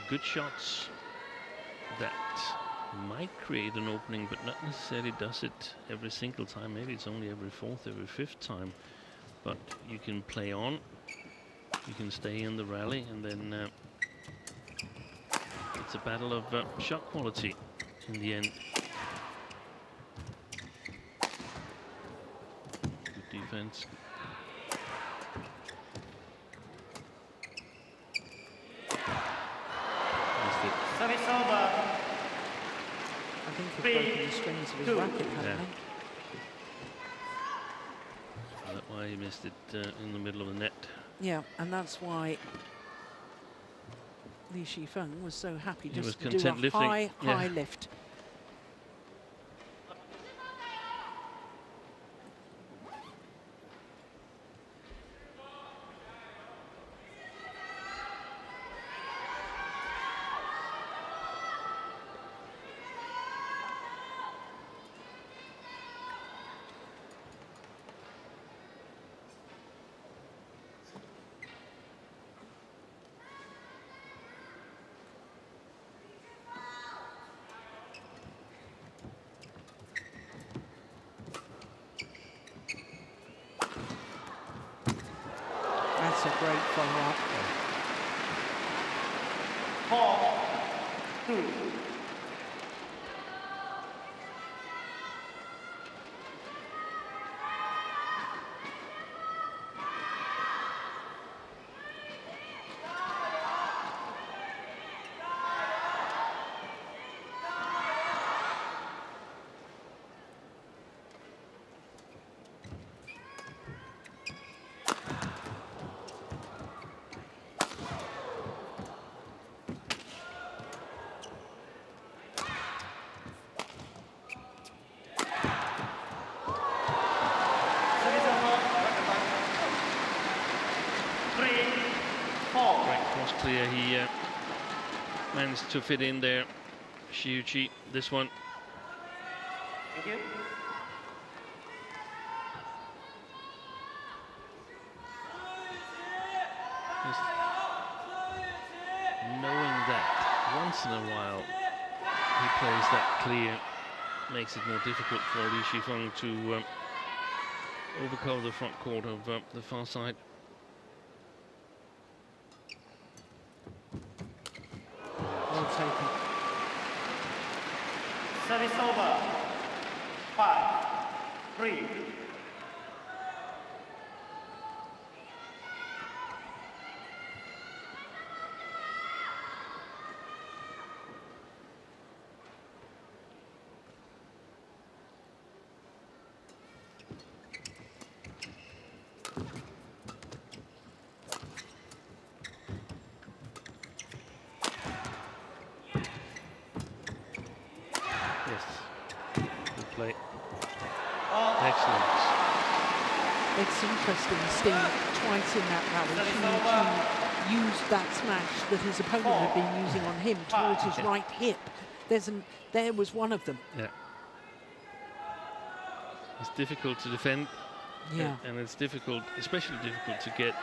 good shots that might create an opening, but not necessarily does it every single time. Maybe it's only every fourth, every fifth time. But you can play on, you can stay in the rally, and then it's a battle of shot quality in the end. Good defense. Service over. I think he's broken the strings of his racket, hasn't he? That's why he missed it in the middle of the net. Yeah, and that's why Shi Feng was so happy He just was to do content a lifting. high lift. That's a great follow-up. 4-2. Great cross clear. He managed to fit in there. Shi Yu Qi, this one. Thank you. Just knowing that once in a while he plays that clear makes it more difficult for Shi Feng to overcome the front court of the far side. Well taken. Service over. 5-3. Yes, good play. Excellent. It's interesting, Steve, twice in that rally, Shi Yu Qi used that smash that his opponent had been using on him towards his right hip. There was one of them. Yeah. It's difficult to defend. Yeah. And it's difficult, especially difficult to get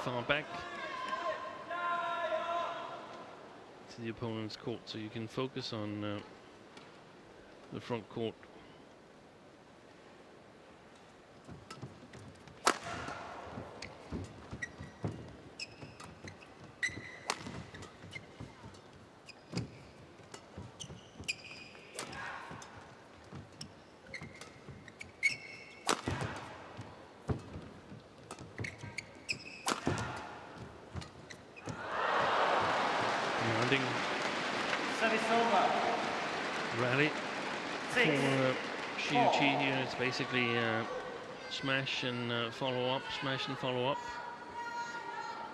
far back. the opponent's court, so you can focus on the front court. Service over. Rally for Shi Yu Qi here. It's basically smash and follow up, smash and follow up.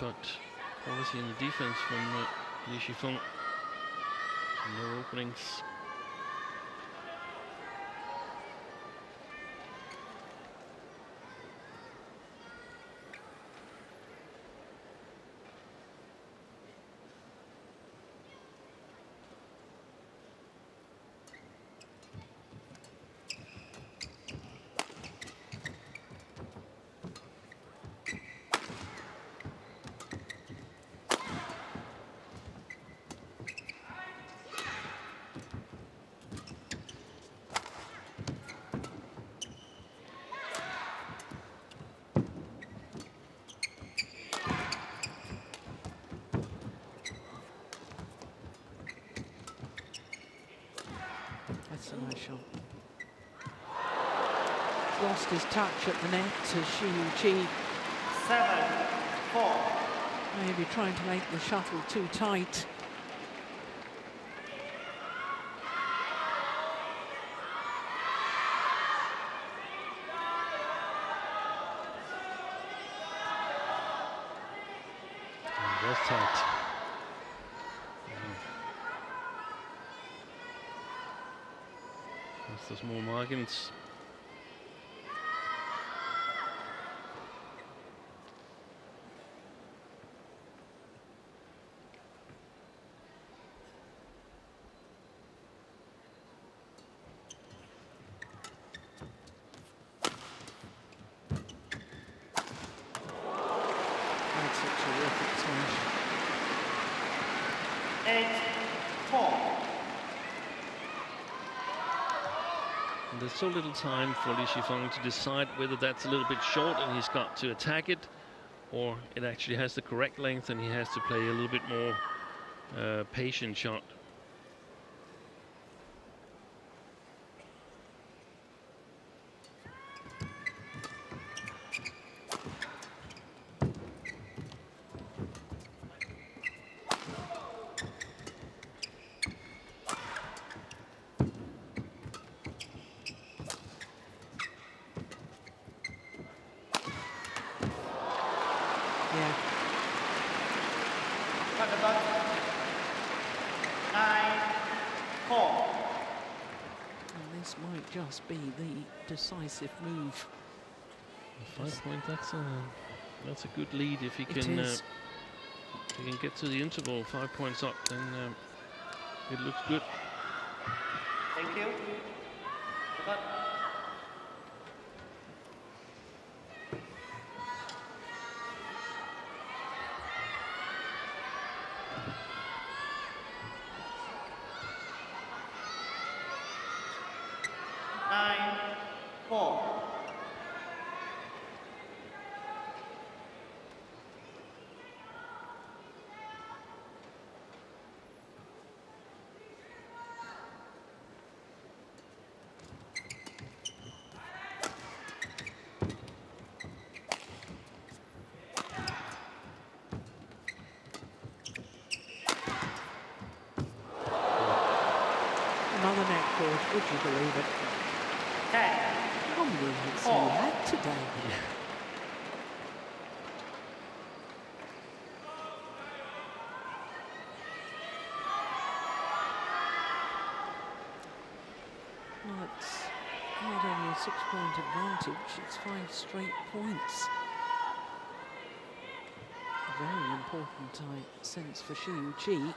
But policy in the defense from Shi Feng. No openings. That's a nice shot. Lost his touch at the net to Shi Yu Qi. 7-4. Maybe trying to make the shuttle too tight. And that's tight. That's the small margins. That's a terrific smash. 8-4. And there's so little time for Shi Feng to decide whether that's a little bit short and he's got to attack it, or it actually has the correct length and he has to play a little bit more patient shot. Yeah. What about 9-4? And this might just be the decisive move. 5 point. That's a good lead if he It can. is. If he can get to the interval 5 points up, then it looks good. Thank you. But 9-4. Another net cord, would you believe it? 10. How many hits he Oh. had today? Well, it's not only a 6-point advantage, it's 5 straight points. Very important, I sense, for Shi Yu Qi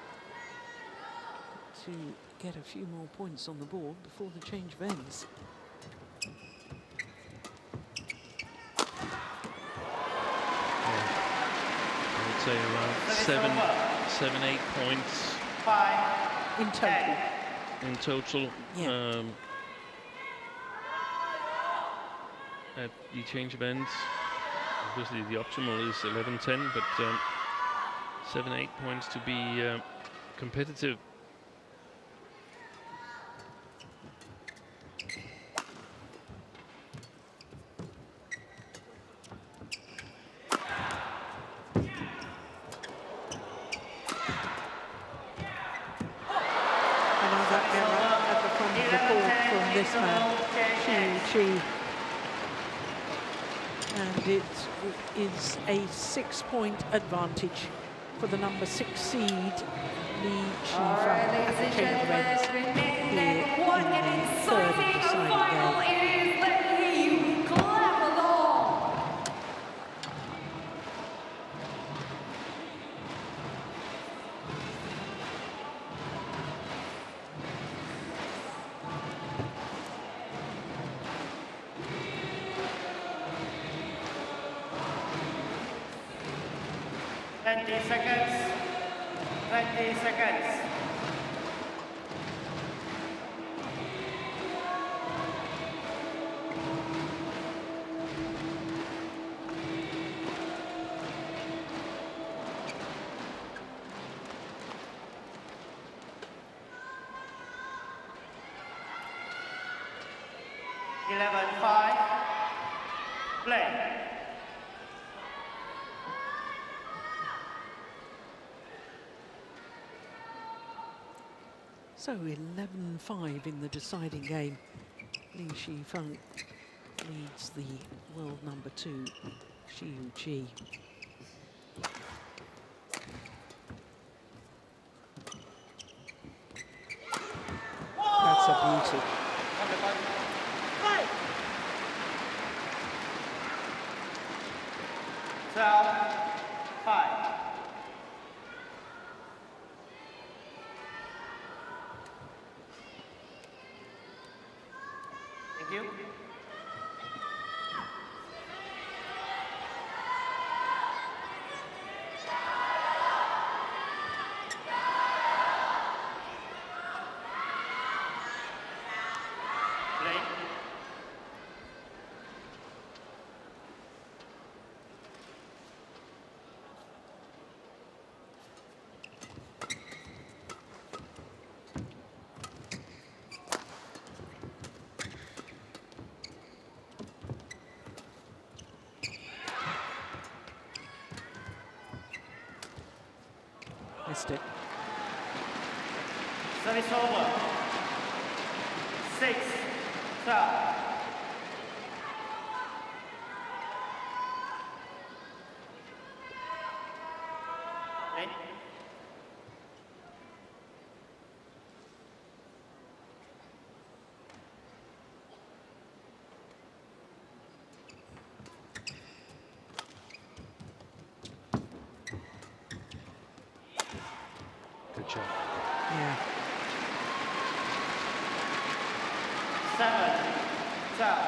to get a few more points on the board before the change of ends. I would say around 7, 8 points 5. In total. In total, Yeah. at the change of ends, obviously the optimal is 11-10, but 7-8 points to be competitive. Another error at the front of the court from this man, Shi Yu Qi. And it is a 6-point advantage for the number 6 seed, Shi Feng, at the change of ends here in the third and deciding game. Seconds. 20 seconds. Play. So 11-5 in the deciding game. Shi Feng leads the world number 2, Shi Yu Qi. That's a beauty. So, 5. Thank you. Play. Missed it. Service over. 6. Stop. Okay. Good job. Yeah. 7. Stop.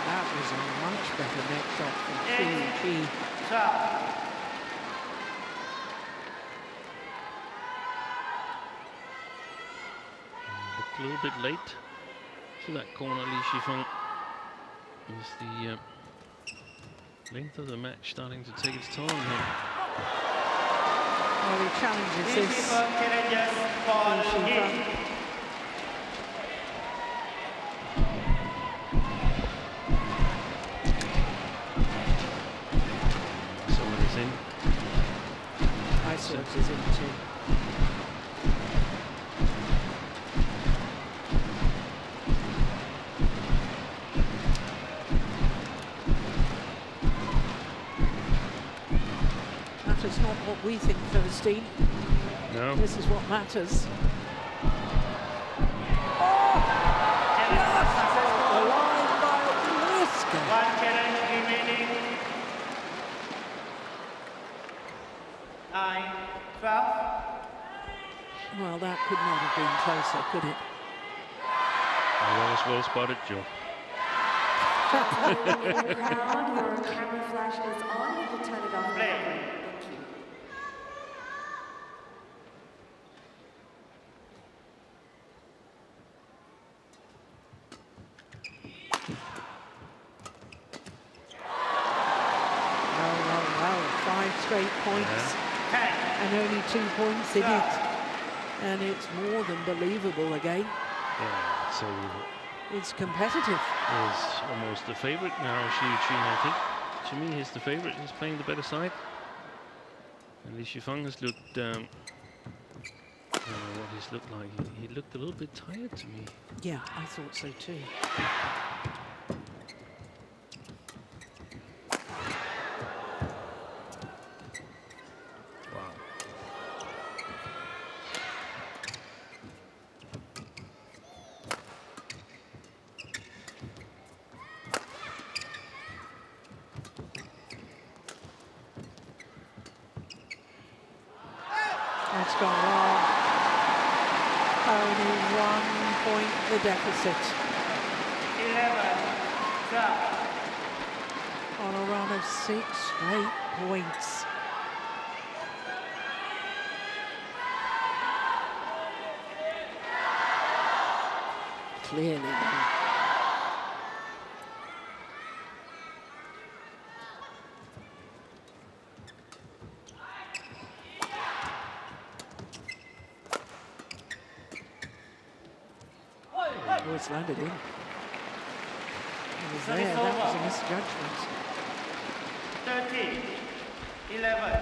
That was a much better net shot from Shi Yu Qi. Stop. Looked a little bit late to that corner. Shi Feng is the length of the match starting to take its toll on him. Well, he challenges this. Challenges for Shi Feng. Someone is in. I saw it is in too. Matters not what we think, Philistine. No. This is what matters. Oh! Just 9, 12. Well, that could not have been closer, could it? Oh, that was well spotted, Joe. Your camera flash is on. You can turn it off. Play. Thank you. Well, 5 straight points. And only 2 points in it. And it's more than believable again. Yeah, so It's competitive. he's almost the favorite now, Shi Yu Qi, I think. To me, he's the favorite. He's playing the better side. And Shi Feng has looked, I don't know what he's looked like. He looked a little bit tired to me. Yeah, I thought so too. Wow. That's gone wrong. Only 1 point the deficit 11, 12. on a run of 6 straight points. Clearly though. Oh, it's landed in. It was there, that was a misjudgment. 13, 11.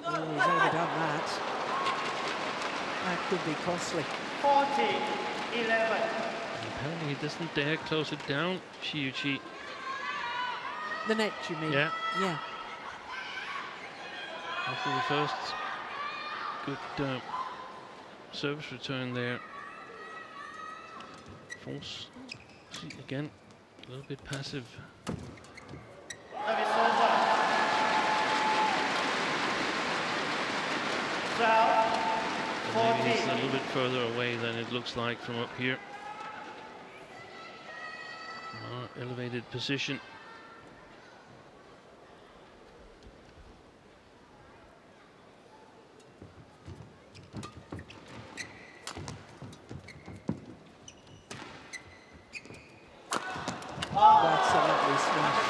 Oh, he's overdone that. That could be costly. 14, 11. Apparently he doesn't dare close it down, Shi Yu Qi. The net, you mean? Yeah. Yeah. After the first good service return there. False. See, again, a little bit passive. Service over. 12, And maybe he's a 14. little bit further away than it looks like from up here. Elevated position. That's a lovely smash.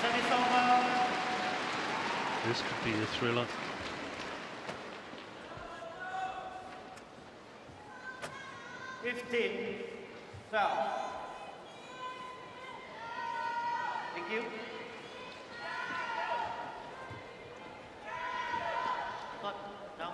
Service over. This could be a thriller. Fifteen, 12. Thank you. Good. Down.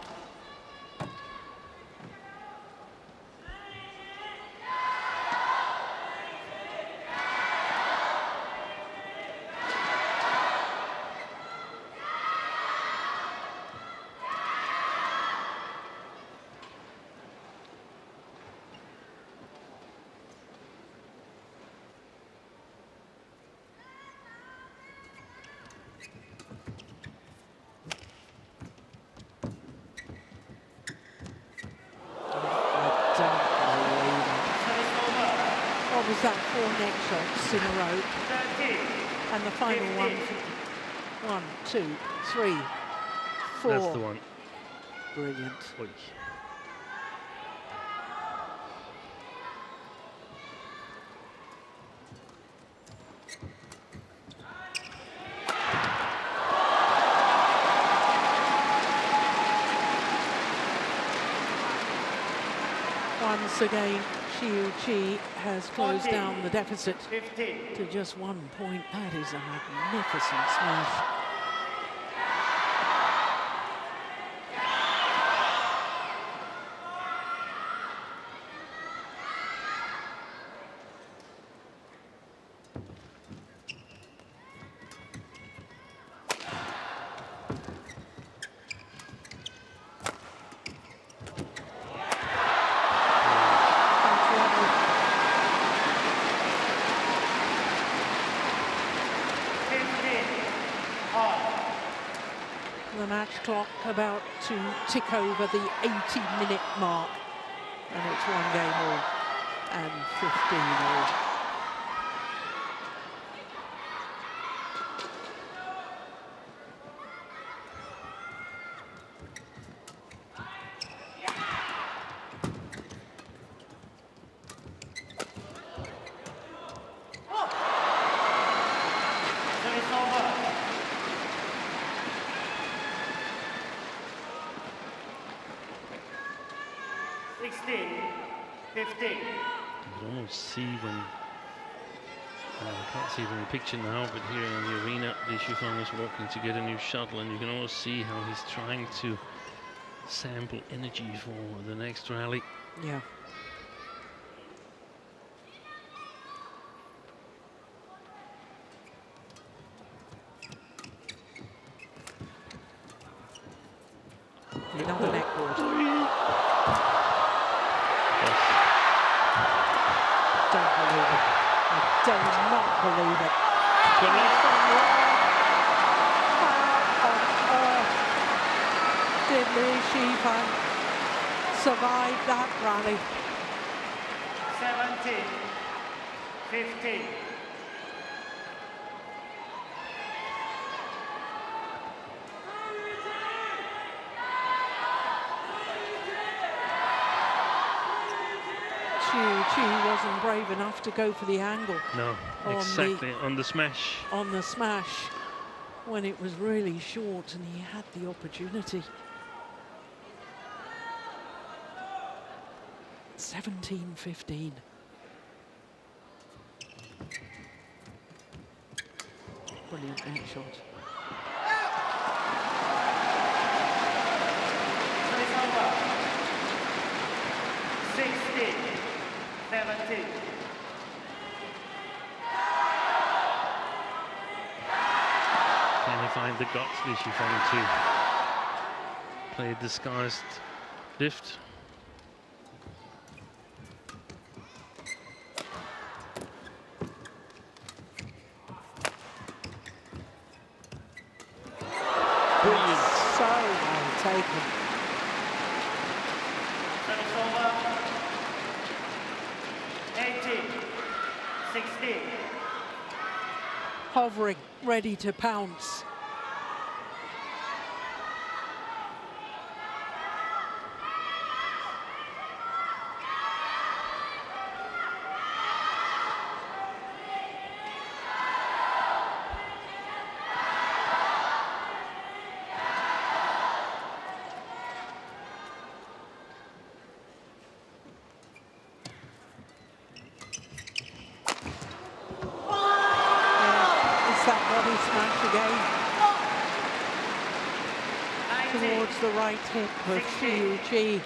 I don't believe it. Service over. What was that? 4 neck shots in a row. 13, And the final one. 1, 2, 3, 4. That's the one. Brilliant. Oy. Once again, Shi Yu Qi has closed 14. down the deficit 15. to just 1 point. That is a magnificent smash. match clock about to tick over the 80-minute mark. And it's 1 game all and 15 all. Service over. 16-15. You can almost see when, I can't see it in the picture now, but here in the arena, Shi Feng is walking to get a new shuttle, and you can almost see how he's trying to sample energy for the next rally. Yeah. Another neckboard. Don't believe it. I do not believe it. How on earth did Shi Feng survive that rally? 17-15. Shi Yu Qi wasn't brave enough to go for the angle. No, exactly, on the smash. On the smash, when it was really short and he had the opportunity. 17-15. Brilliant net shot. Service over. 16-17. Can he find the guts, Shi Feng, to play disguised lift? Brilliant. So well taken. Service over. 18-16. Hovering, ready to pounce. That body smash again towards the right hip of Shi Yu Qi.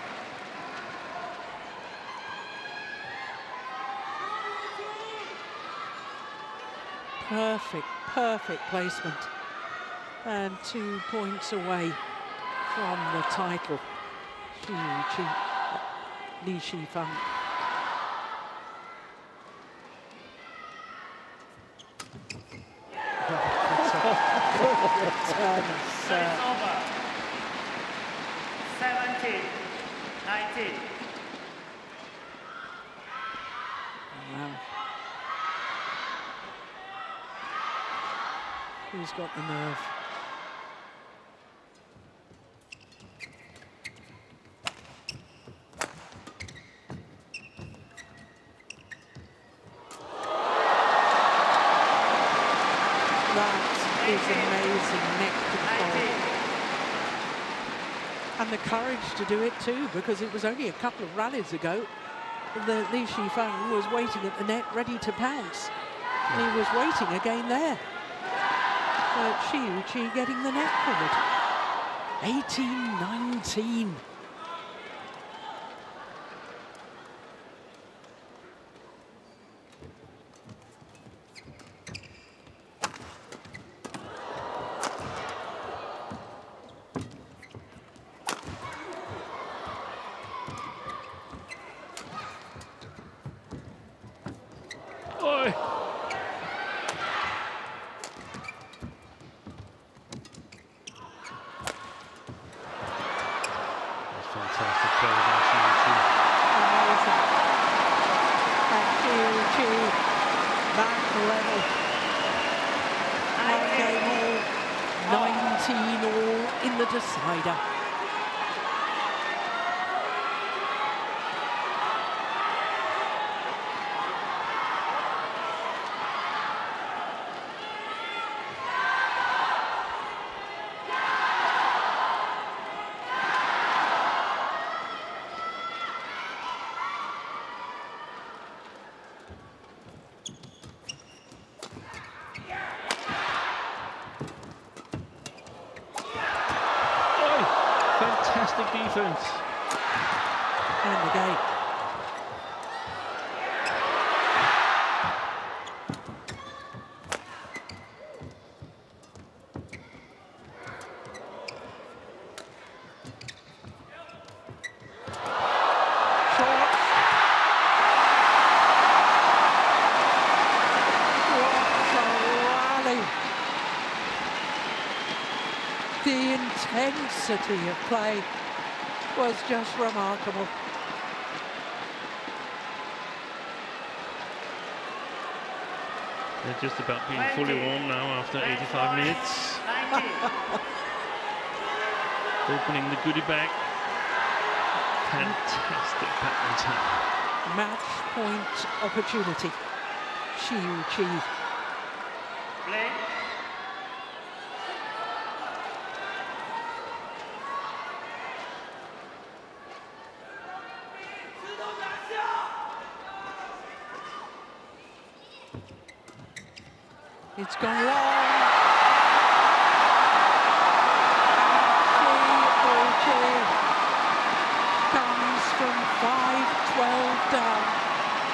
Perfect placement, and 2 points away from the title. Shi Yu Qi, Shi Feng. Service over. 17-19. Wow. Who's got the nerve? That is amazing neck control. And the courage to do it too, because it was only a couple of rallies ago that Shi Feng was waiting at the net ready to pounce. And he was waiting again there. But Shi Yu Qi getting the net forward. 18-19. Oi. Qi back level. 1 game all, 19 all in the decider. Fantastic defense. And the game. The intensity of play was just remarkable. They're just about being fully warm now after 85 minutes. Opening the goodie bag. Fantastic badminton. Match point opportunity. Shi Yu Qi. Play. It's gone long. Shi Yu Qi comes from 5-12 down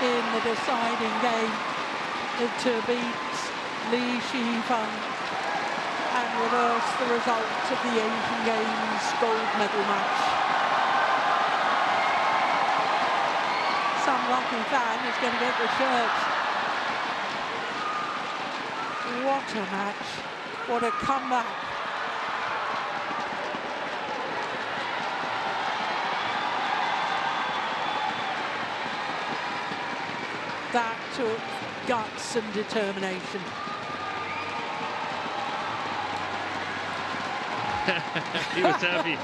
in the deciding game to beat Shi Feng and reverse the result of the Asian Games gold medal match. Some lucky fan is going to get the shirt. What a match, what a comeback. That took guts and determination. He was happy.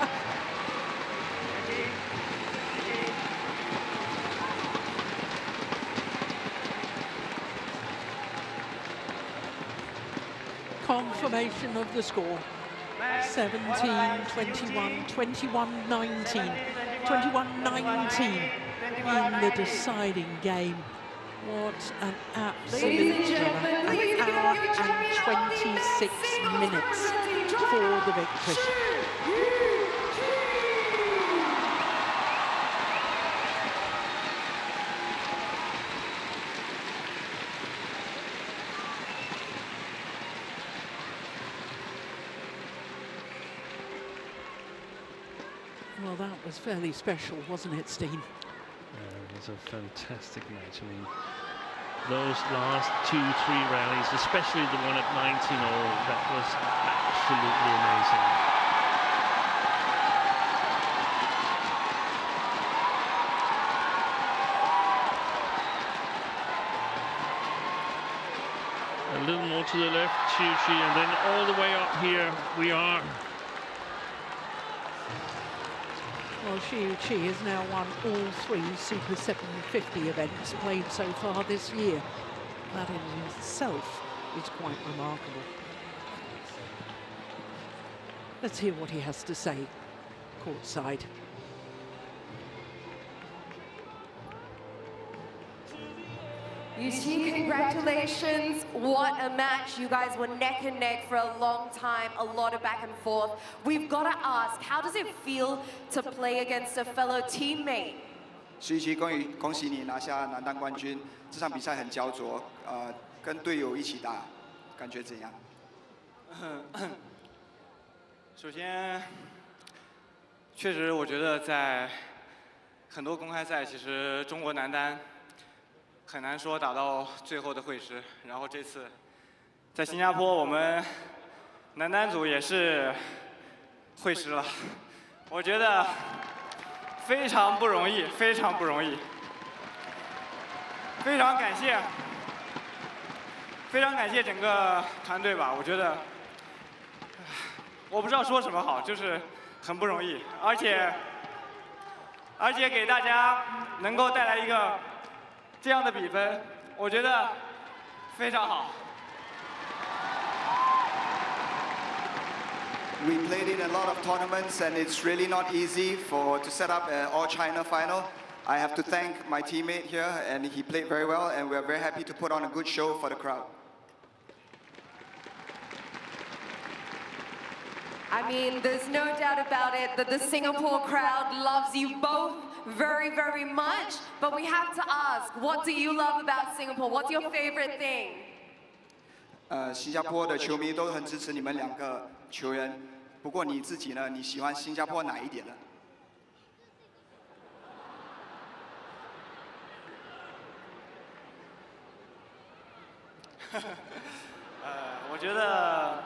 Confirmation of the score. 17-21, 21-19, 21-19 in the deciding game. What an absolute thriller. An hour and 26 minutes for the victory. Well, that was fairly special, wasn't it, Steen? It was a fantastic match. I mean, those last 2-3 rallies, especially the one at 19-all, that was absolutely amazing. A little more to the left, Shi Yu Qi, and then all the way up here we are. Well, Shi Yu Qi has now won all 3 Super 750 events played so far this year. That in itself is quite remarkable. Let's hear what he has to say courtside. Yu Qi, congratulations. What a match. You guys were neck and neck for a long time, a lot of back and forth. We've got to ask, how does it feel to play against a fellow teammate? Shi Yu Qi，恭喜你拿下男单冠军。这场比赛很焦灼，跟队友一起打，感觉怎样？首先，确实我觉得在很多公开赛，其实中国男单很难说打到最后的会师。然后这次在新加坡，我们男单组也是会师了，我觉得非常不容易，非常不容易。非常感谢，非常感谢整个团队吧。我觉得，我不知道说什么好，就是很不容易，而且给大家能够带来一个这样的比分，我觉得非常好。 We played in a lot of tournaments, and it's really not easy to set up an all-China final. I have to thank my teammate here, and he played very well, and we are very happy to put on a good show for the crowd. I mean, there's no doubt about it that the Singapore crowd loves you both very, very much. But we have to ask, what do you love about Singapore? What's your favorite thing? 新加坡的球迷都很支持你们两个球员，不过你自己呢？你喜欢新加坡哪一点呢？我觉得，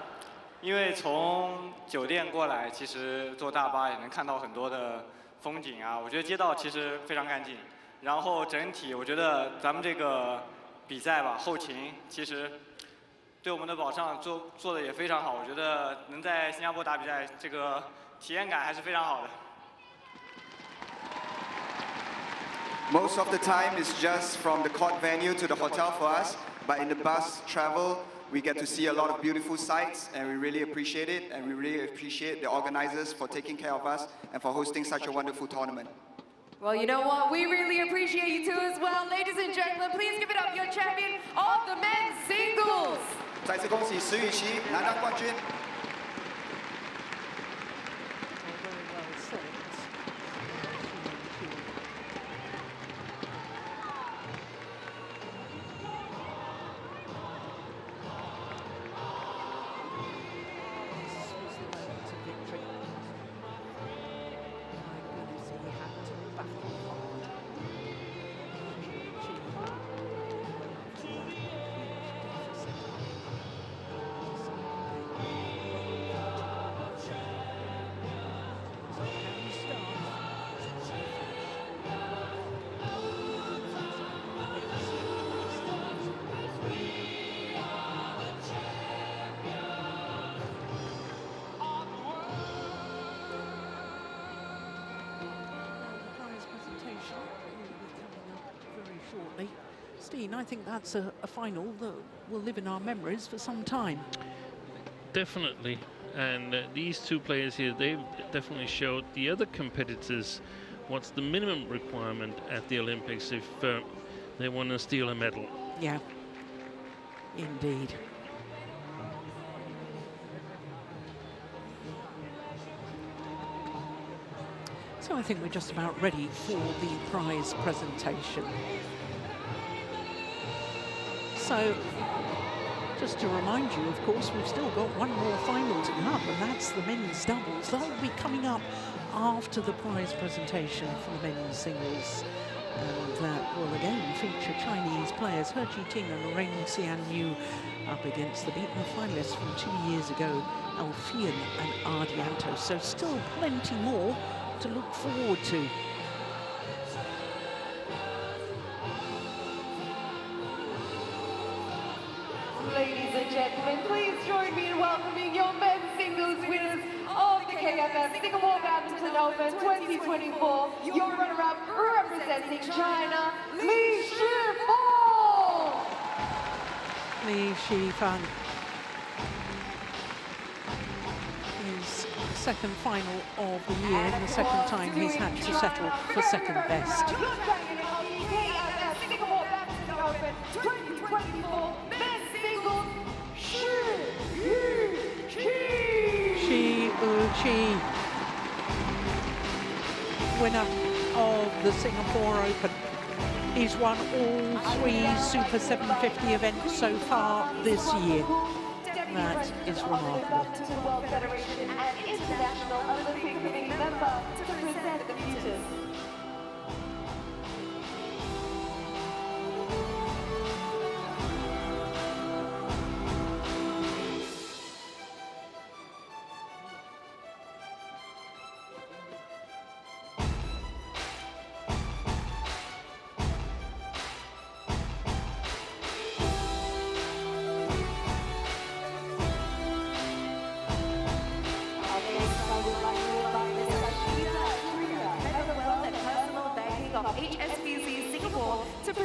因为从酒店过来，其实坐大巴也能看到很多的风景啊。我觉得街道其实非常干净，然后整体我觉得咱们这个比赛吧，后勤其实对我们的保障做的也非常好。我觉得能在新加坡打比赛，这个体验感还是非常好的。 Most of the time is just from the court venue to the hotel for us, but in the bus travel, we get to see a lot of beautiful sights, and we really appreciate it, and we really appreciate the organizers for taking care of us and for hosting such a wonderful tournament. Well, you know what? We really appreciate you too as well. Ladies and gentlemen, please give it up, your champion of the men's singles. 再次恭喜石宇奇男单冠军。 Very well said. This was the moment of victory. My goodness, he had to battle hard. Shi Yu Qi. Huge deficit. Shortly. Steen, I think that's a final that will live in our memories for some time. Definitely, and these two players here, they've definitely showed the other competitors what's the minimum requirement at the Olympics if they want to steal a medal. Yeah, indeed. So I think we're just about ready for the prize presentation. So, just to remind you, of course, we've still got one more final to come, and that's the men's doubles. That'll be coming up after the prize presentation for the men's singles. And that will again feature Chinese players He Jiting and Ren Xianyu up against the beaten finalists from 2 years ago, Alfian and Ardianto. So still plenty more to look forward to. Ladies and gentlemen, please join me in welcoming your men's singles winners of the KFF Singapore Badminton Open 2024. Your runner-up representing China, Shi Feng. Shi Feng. His second final of the year, and the second time he's had to settle for second best. Singapore Badminton Open 2024 men's singles, Shi Yu Qi. Shi Yu Qi, winner of the Singapore Open. He's won all 3 Super 750 events so far this year. That is remarkable. Badminton World Federation and International Olympic Committee member to present the futures.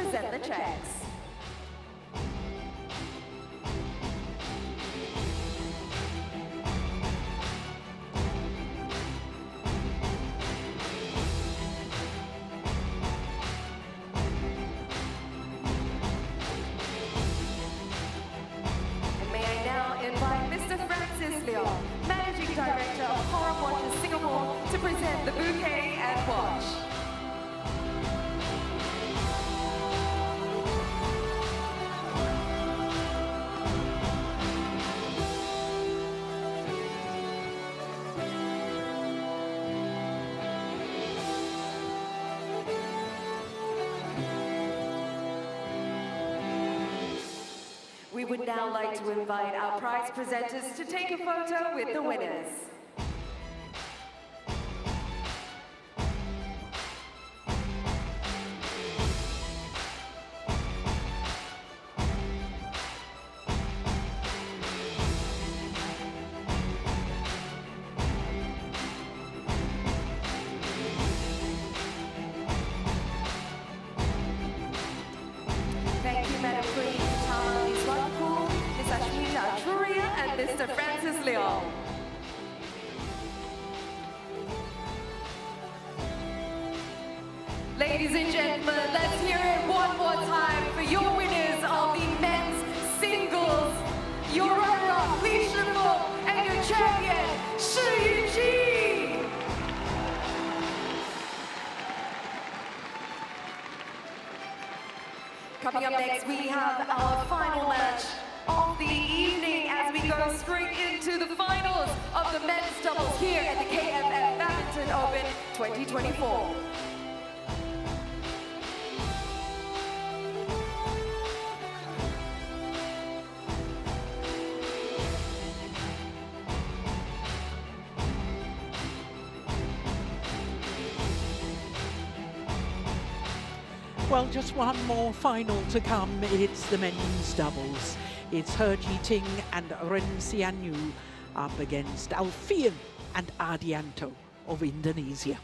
present the checks. Managing Director of Forum Watches Singapore, to present the bouquet and watch. We would now like to invite our prize presenters to take a photo with the winners. Thank you, Madam Queen, and Mr. Francis Leon. Ladies and gentlemen, let's hear it one more time for your winners of the men's singles, your runner-up, Shi Feng, and your champion, Shi Yu Qi. Coming up next, we have our final match of the evening as we go straight into the finals of the men's doubles here at the KFF Badminton Open 2024. Well, just one more final to come. It's the men's doubles. It's He Jiting and Ren Xianyu up against Alfian and Ardianto of Indonesia.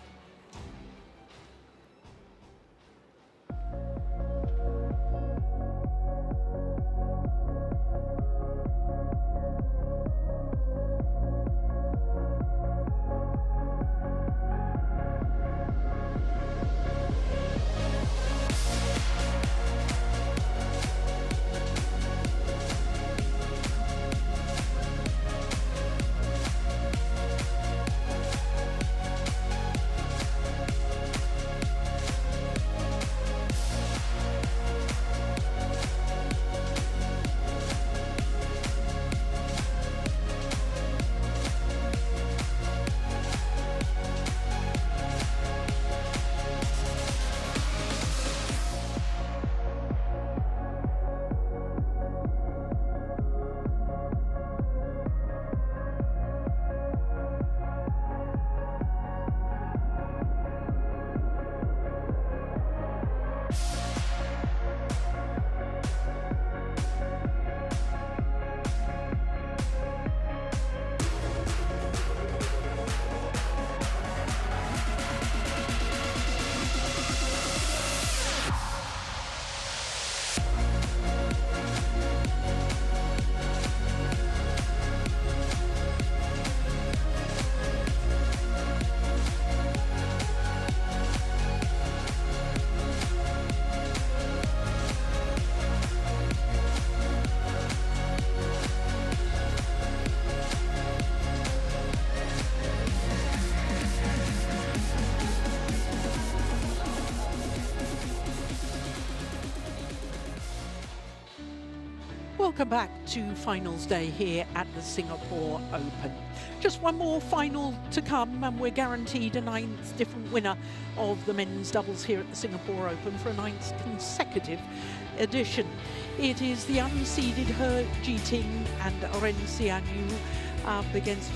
Welcome back to finals day here at the Singapore Open. Just one more final to come and we're guaranteed a 9th different winner of the men's doubles here at the Singapore Open for a 9th consecutive edition. It is the unseeded He Jiting and Ren Xianyu up against